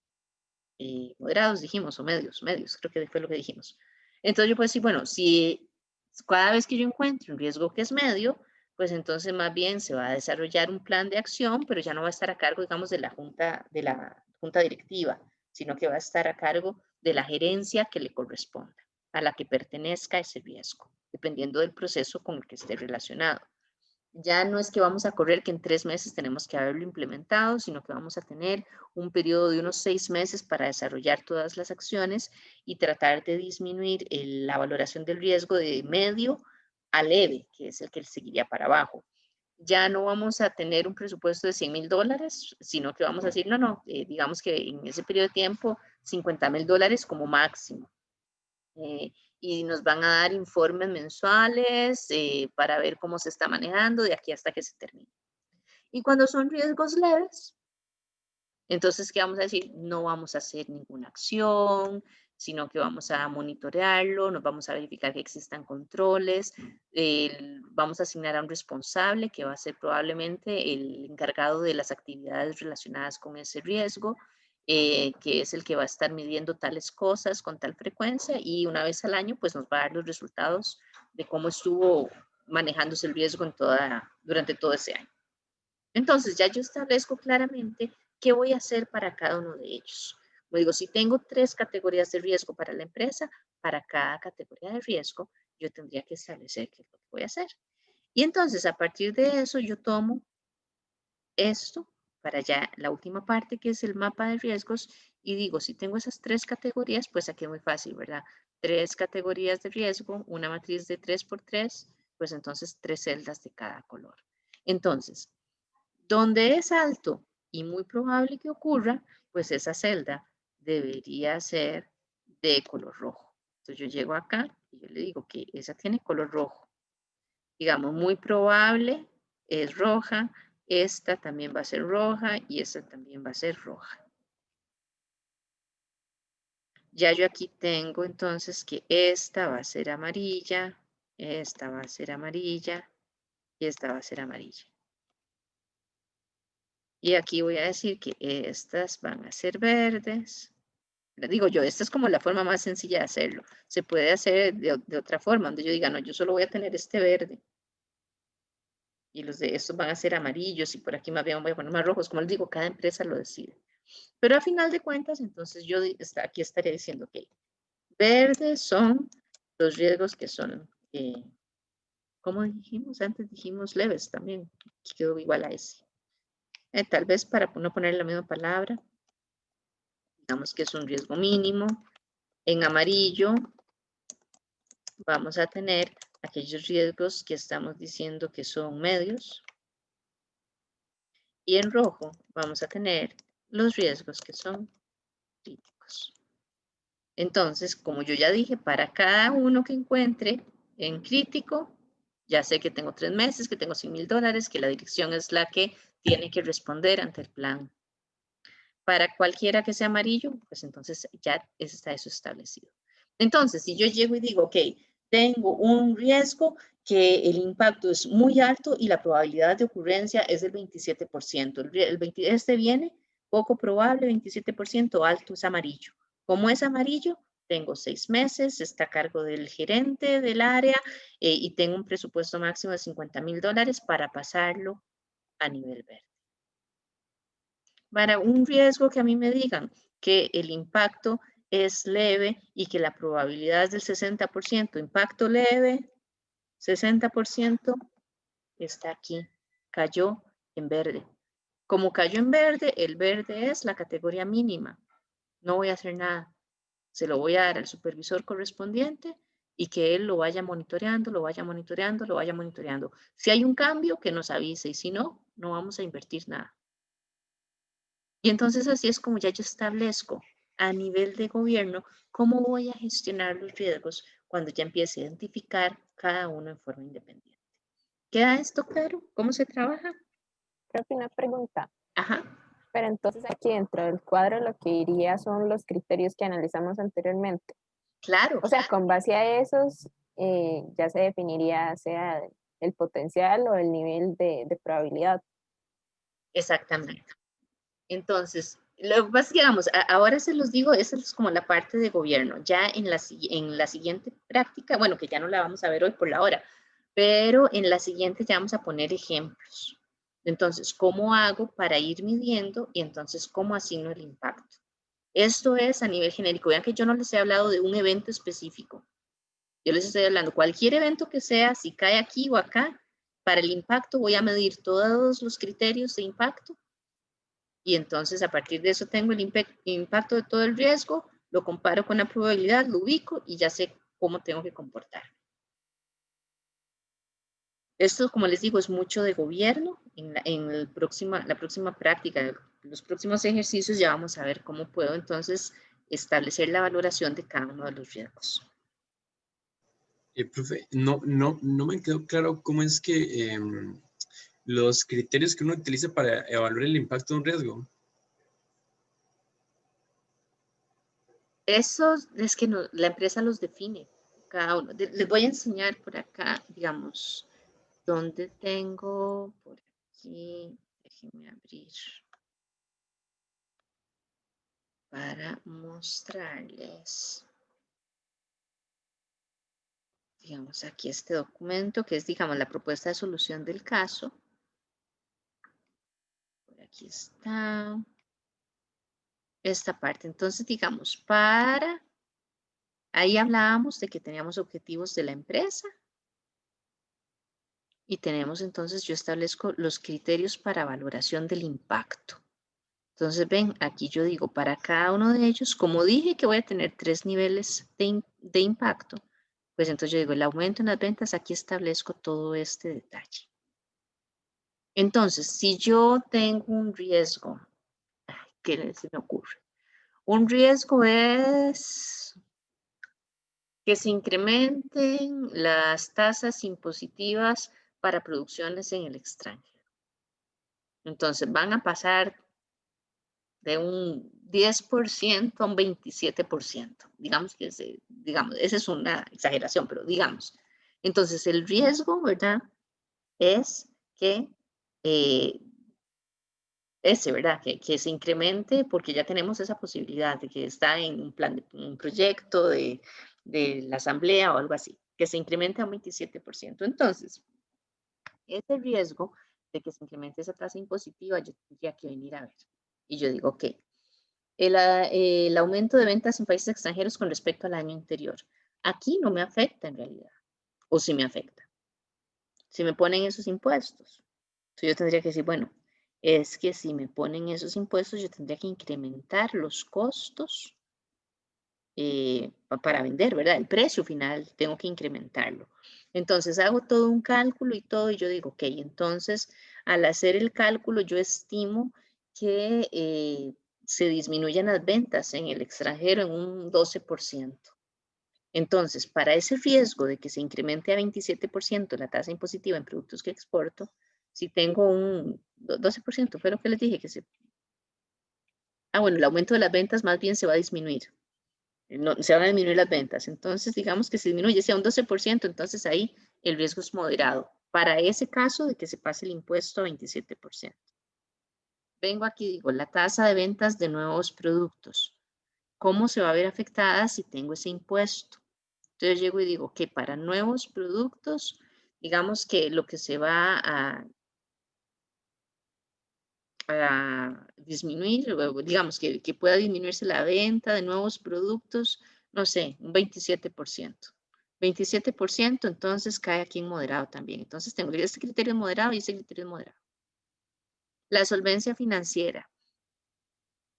Moderados dijimos, o medios, creo que fue lo que dijimos. Entonces yo puedo decir, bueno, si cada vez que yo encuentre un riesgo que es medio, pues entonces más bien se va a desarrollar un plan de acción, pero ya no va a estar a cargo, digamos, de la junta directiva, sino que va a estar a cargo de la gerencia que le corresponda, a la que pertenezca ese riesgo, dependiendo del proceso con el que esté relacionado. Ya no es que vamos a correr que en 3 meses tenemos que haberlo implementado, sino que vamos a tener un periodo de unos 6 meses para desarrollar todas las acciones y tratar de disminuir la valoración del riesgo de medio a leve, que es el que seguiría para abajo. Ya no vamos a tener un presupuesto de $100,000, sino que vamos a decir, no, digamos que en ese periodo de tiempo, $50,000 como máximo. Y nos van a dar informes mensuales para ver cómo se está manejando de aquí hasta que se termine. Y cuando son riesgos leves, entonces, ¿qué vamos a decir? No vamos a hacer ninguna acción, sino que vamos a monitorearlo, nos vamos a verificar que existan controles, vamos a asignar a un responsable que va a ser probablemente el encargado de las actividades relacionadas con ese riesgo, que es el que va a estar midiendo tales cosas con tal frecuencia y una vez al año pues nos va a dar los resultados de cómo estuvo manejándose el riesgo durante todo ese año. Entonces ya yo establezco claramente qué voy a hacer para cada uno de ellos. Como digo, si tengo 3 categorías de riesgo para la empresa, para cada categoría de riesgo, yo tendría que establecer qué es lo que voy a hacer. Y entonces, a partir de eso, yo tomo esto para ya la última parte, que es el mapa de riesgos, y digo, si tengo esas 3 categorías, pues aquí es muy fácil, ¿verdad? 3 categorías de riesgo, una matriz de 3×3, pues entonces 3 celdas de cada color. Entonces, donde es alto y muy probable que ocurra, pues esa celda debería ser de color rojo. Entonces yo llego acá y yo le digo que esa tiene color rojo. Digamos, muy probable es roja, esta también va a ser roja y esta también va a ser roja. Ya yo aquí tengo entonces que esta va a ser amarilla, esta va a ser amarilla y esta va a ser amarilla. Y aquí voy a decir que estas van a ser verdes. Digo yo, esta es como la forma más sencilla de hacerlo. Se puede hacer de otra forma, donde yo diga, no, yo solo voy a tener este verde. Y los de estos van a ser amarillos y por aquí más bien voy a poner más rojos. Como les digo, cada empresa lo decide. Pero a final de cuentas, entonces yo aquí estaría diciendo que verdes son los riesgos que son, como dijimos antes, dijimos leves también. Quedó igual a ese. Tal vez para no poner la misma palabra, digamos que es un riesgo mínimo. En amarillo vamos a tener aquellos riesgos que estamos diciendo que son medios. Y en rojo vamos a tener los riesgos que son críticos. Entonces, como yo ya dije, para cada uno que encuentre en crítico, ya sé que tengo 3 meses, que tengo $100,000, que la dirección es la que tiene que responder ante el plan. Para cualquiera que sea amarillo, pues entonces ya está eso establecido. Entonces, si yo llego y digo, ok, tengo un riesgo que el impacto es muy alto y la probabilidad de ocurrencia es del 27%. Este viene poco probable, 27%, alto es amarillo. Como es amarillo, tengo 6 meses, está a cargo del gerente del área y tengo un presupuesto máximo de $50,000 para pasarlo a nivel verde. Para un riesgo que a mí me digan que el impacto es leve y que la probabilidad es del 60%, impacto leve, 60%, está aquí, cayó en verde. Como cayó en verde, el verde es la categoría mínima. No voy a hacer nada. Se lo voy a dar al supervisor correspondiente y que él lo vaya monitoreando, lo vaya monitoreando, lo vaya monitoreando. Si hay un cambio, que nos avise y si no, no vamos a invertir nada. Y entonces así es como ya yo establezco a nivel de gobierno cómo voy a gestionar los riesgos cuando ya empiece a identificar cada uno en forma independiente. ¿Queda esto claro? ¿Cómo se trabaja? Creo que una pregunta. Ajá. Pero entonces aquí dentro del cuadro lo que iría son los criterios que analizamos anteriormente. Claro. O sea, con base a esos ya se definiría sea el potencial o el nivel de probabilidad. Exactamente. Entonces, lo que pasa es que, digamos, ahora se los digo, esa es como la parte de gobierno. Ya en la siguiente práctica, bueno, que ya no la vamos a ver hoy por la hora, pero en la siguiente ya vamos a poner ejemplos. Entonces, ¿cómo hago para ir midiendo y entonces cómo asigno el impacto? Esto es a nivel genérico. Vean que yo no les he hablado de un evento específico. Yo les estoy hablando, cualquier evento que sea, si cae aquí o acá, para el impacto voy a medir todos los criterios de impacto y entonces a partir de eso tengo el impacto de todo el riesgo, lo comparo con la probabilidad, lo ubico y ya sé cómo tengo que comportar. Esto, como les digo, es mucho de gobierno. En la próxima práctica, los próximos ejercicios ya vamos a ver cómo puedo entonces establecer la valoración de cada uno de los riesgos. Profe, no me quedó claro cómo es que los criterios que uno utiliza para evaluar el impacto de un riesgo. Eso es que la empresa los define, cada uno. Les voy a enseñar por acá, digamos, donde tengo, por aquí, déjenme abrir para mostrarles. Digamos, aquí este documento que es, digamos, la propuesta de solución del caso. Por aquí está. esta parte. Entonces, digamos, ahí hablábamos de que teníamos objetivos de la empresa y tenemos entonces, yo establezco los criterios para valoración del impacto. Entonces, ven, aquí yo digo, para cada uno de ellos, como dije que voy a tener 3 niveles de impacto, pues entonces yo digo, el aumento en las ventas, aquí establezco todo este detalle. Entonces, si yo tengo un riesgo, ¿qué se me ocurre? Un riesgo es que se incrementen las tasas impositivas para producciones en el extranjero. Entonces, van a pasar de un 10% a un 27%. Digamos que esa es una exageración, pero digamos. Entonces, el riesgo, ¿verdad? Es que ¿verdad? Que se incremente porque ya tenemos esa posibilidad de que está en un plan, un proyecto de la asamblea o algo así, que se incremente a un 27%. Entonces, ese riesgo de que se incremente esa tasa impositiva, yo tendría que venir a ver. Y yo digo, ok, el aumento de ventas en países extranjeros con respecto al año anterior. Aquí no me afecta en realidad, o sí me afecta. Si me ponen esos impuestos, entonces yo tendría que decir, bueno, es que si me ponen esos impuestos, yo tendría que incrementar los costos para vender, ¿verdad? El precio final tengo que incrementarlo. Entonces hago todo un cálculo y todo, y yo digo, ok, entonces al hacer el cálculo yo estimo que se disminuyan las ventas en el extranjero en un 12%. Entonces, para ese riesgo de que se incremente a 27% la tasa impositiva en productos que exporto, si tengo un 12%, fue lo que les dije que se... bueno, el aumento de las ventas más bien se va a disminuir. No, se van a disminuir las ventas. Entonces, digamos que se disminuye, sea un 12%, entonces ahí el riesgo es moderado. Para ese caso de que se pase el impuesto a 27%. Vengo aquí, digo, la tasa de ventas de nuevos productos. ¿Cómo se va a ver afectada si tengo ese impuesto? Entonces llego y digo que para nuevos productos, digamos que lo que se va a disminuir, digamos que pueda disminuirse la venta de nuevos productos, no sé, un 27%. 27%, entonces cae aquí en moderado también. Entonces tengo este criterio moderado y este criterio moderado. La solvencia financiera.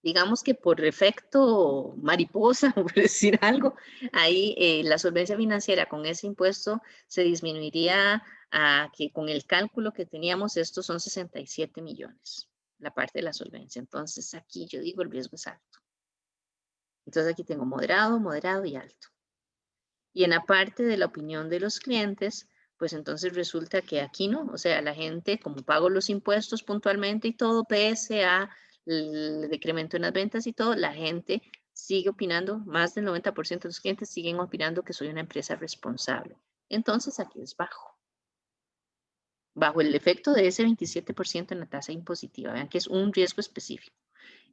Digamos que por efecto mariposa, por decir algo, ahí la solvencia financiera con ese impuesto se disminuiría a que con el cálculo que teníamos, estos son 67 millones, la parte de la solvencia. Entonces aquí yo digo el riesgo es alto. Entonces aquí tengo moderado, moderado y alto. Y en la parte de la opinión de los clientes, pues entonces resulta que aquí no, o sea, la gente, como pago los impuestos puntualmente y todo, pese a el decremento en las ventas y todo, la gente sigue opinando, más del 90% de los clientes siguen opinando que soy una empresa responsable. Entonces aquí es bajo. Bajo el efecto de ese 27% en la tasa impositiva. Vean que es un riesgo específico.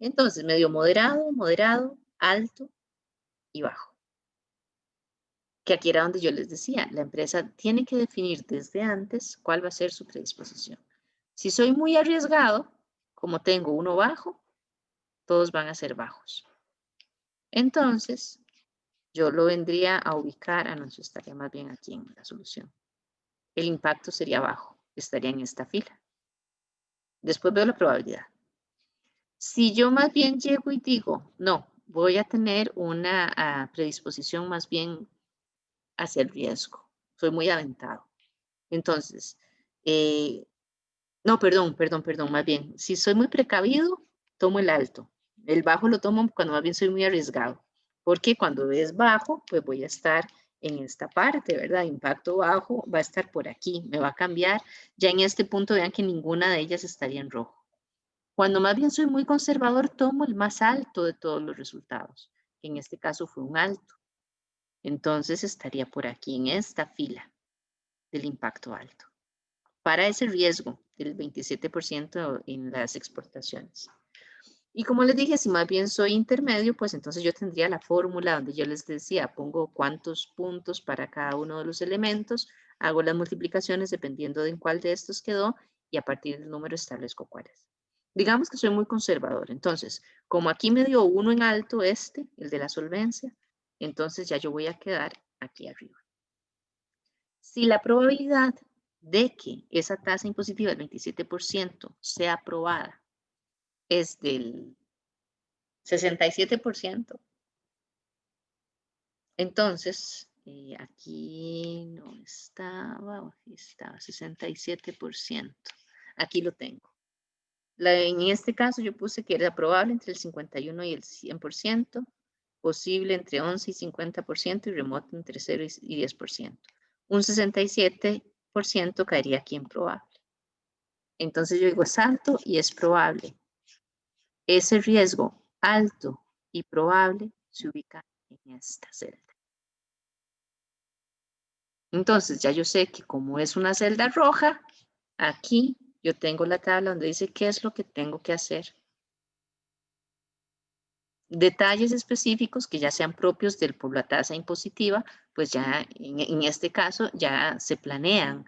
Entonces, medio moderado, moderado, alto y bajo. Que aquí era donde yo les decía, la empresa tiene que definir desde antes cuál va a ser su predisposición. Si soy muy arriesgado, como tengo uno bajo, todos van a ser bajos. Entonces, yo lo vendría a ubicar, no, eso estaría más bien aquí en la solución. El impacto sería bajo, estaría en esta fila. Después veo la probabilidad. Si yo más bien llego y digo, no, voy a tener una predisposición más bien hacia el riesgo, soy muy aventado. Entonces, no, perdón, más bien, si soy muy precavido, tomo el alto. El bajo lo tomo cuando más bien soy muy arriesgado, porque cuando es bajo, pues voy a estar en esta parte, ¿verdad? Impacto bajo va a estar por aquí, me va a cambiar. Ya en este punto vean que ninguna de ellas estaría en rojo. Cuando más bien soy muy conservador, tomo el más alto de todos los resultados, que en este caso fue un alto. Entonces estaría por aquí en esta fila del impacto alto, para ese riesgo del 27% en las exportaciones. Y como les dije, si más bien soy intermedio, pues entonces yo tendría la fórmula donde yo les decía, pongo cuántos puntos para cada uno de los elementos, hago las multiplicaciones dependiendo de en cuál de estos quedó y a partir del número establezco cuáles. Digamos que soy muy conservador. Entonces, como aquí me dio uno en alto, el de la solvencia, entonces ya yo voy a quedar aquí arriba. Si la probabilidad de que esa tasa impositiva del 27% sea aprobada es del 67%, entonces aquí no estaba, aquí estaba 67%. Aquí lo tengo. En este caso yo puse que era probable entre el 51 y el 100%, posible entre 11 y 50% y remoto entre 0 y 10%. Un 67% caería aquí en probable. Entonces yo digo es alto y es probable. Ese riesgo alto y probable se ubica en esta celda. Entonces ya yo sé que como es una celda roja, aquí yo tengo la tabla donde dice qué es lo que tengo que hacer. Detalles específicos que ya sean propios por la tasa impositiva, pues ya en este caso ya se planean,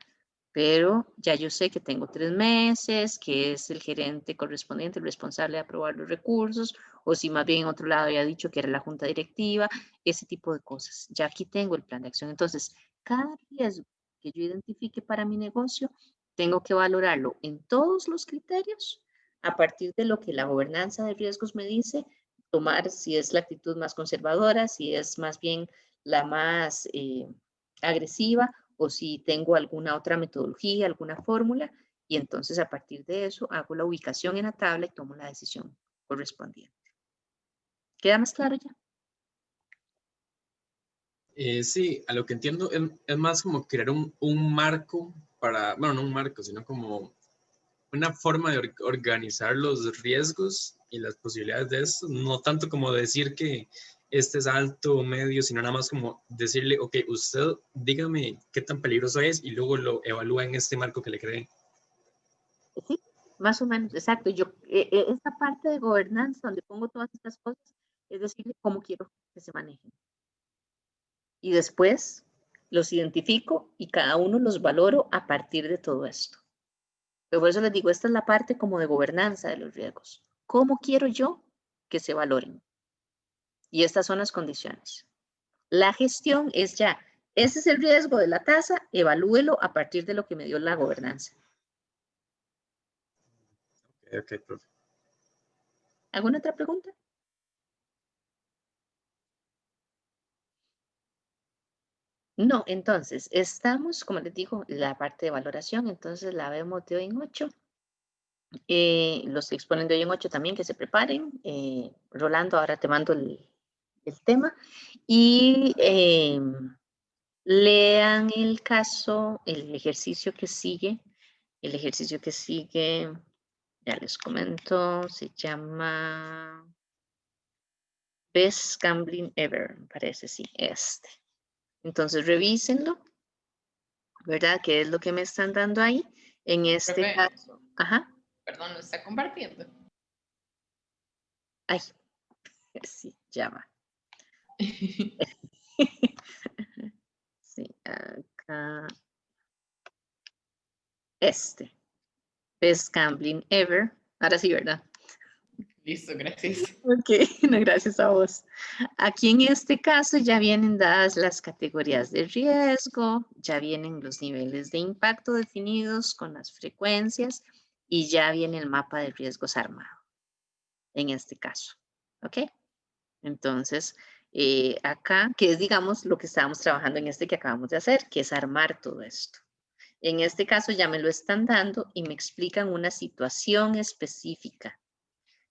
pero ya yo sé que tengo 3 meses, que es el gerente correspondiente, el responsable de aprobar los recursos, o si más bien en otro lado ya ha dicho que era la junta directiva, ese tipo de cosas. Ya aquí tengo el plan de acción. Entonces, cada riesgo que yo identifique para mi negocio, tengo que valorarlo en todos los criterios a partir de lo que la gobernanza de riesgos me dice, tomar si es la actitud más conservadora, si es más bien la más agresiva o si tengo alguna otra metodología, alguna fórmula, y entonces a partir de eso hago la ubicación en la tabla y tomo la decisión correspondiente. ¿Queda más claro ya? Sí, a lo que entiendo es más como crear un marco para, bueno, no un marco, sino como una forma de organizar los riesgos y las posibilidades de esto, no tanto como decir que este es alto o medio, sino nada más como decirle, ok, usted dígame qué tan peligroso es y luego lo evalúa en este marco que le cree. Sí, más o menos, exacto. Yo, esta parte de gobernanza donde pongo todas estas cosas, es decirle cómo quiero que se manejen. Y después los identifico y cada uno los valoro a partir de todo esto. Pero por eso les digo, esta es la parte como de gobernanza de los riesgos. ¿Cómo quiero yo que se valoren? Y estas son las condiciones. La gestión es ya, ese es el riesgo de la tasa, evalúelo a partir de lo que me dio la gobernanza. Ok, profe. ¿Alguna otra pregunta? No, entonces, estamos, como les digo, la parte de valoración, entonces la vemos de hoy en 8. Los que exponen de hoy en 8 también que se preparen. Rolando, ahora te mando el tema. Y lean el caso, el ejercicio que sigue. El ejercicio que sigue, ya les comento, se llama Best Gambling Ever, me parece, sí, este. Entonces, revísenlo, ¿verdad? ¿Qué es lo que me están dando ahí? En este Profe, caso, ajá. perdón, lo está compartiendo. Ay, sí, ya va. Sí, acá. Best Gambling Ever. Ahora sí, ¿verdad? Listo, gracias. Ok, no, gracias a vos. Aquí en este caso ya vienen dadas las categorías de riesgo, ya vienen los niveles de impacto definidos con las frecuencias y ya viene el mapa de riesgos armado, en este caso. ¿Ok? Entonces, acá, que es, digamos, lo que estábamos trabajando en este que acabamos de hacer, que es armar todo esto. En este caso ya me lo están dando y me explican una situación específica.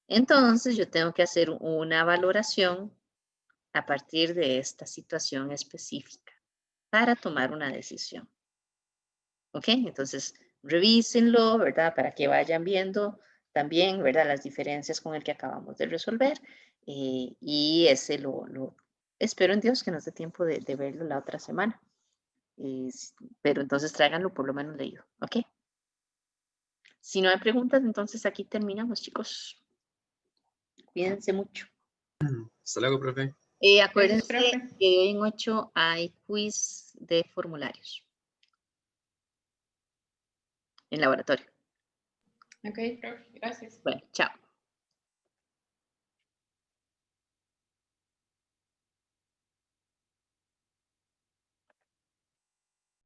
Entonces, yo tengo que hacer una valoración a partir de esta situación específica para tomar una decisión. ¿Ok? Entonces, revísenlo, ¿verdad? Para que vayan viendo también, ¿verdad? Las diferencias con el que acabamos de resolver. Y ese espero en Dios que nos dé tiempo de verlo la otra semana. Pero entonces tráiganlo por lo menos leído. ¿Ok? Si no hay preguntas, entonces aquí terminamos, chicos. Cuídense mucho. Hasta luego, profe. Acuérdense Gracias, profe. que hoy en 8 hay quiz de formularios en laboratorio. Ok, profe, gracias. Bueno, chao.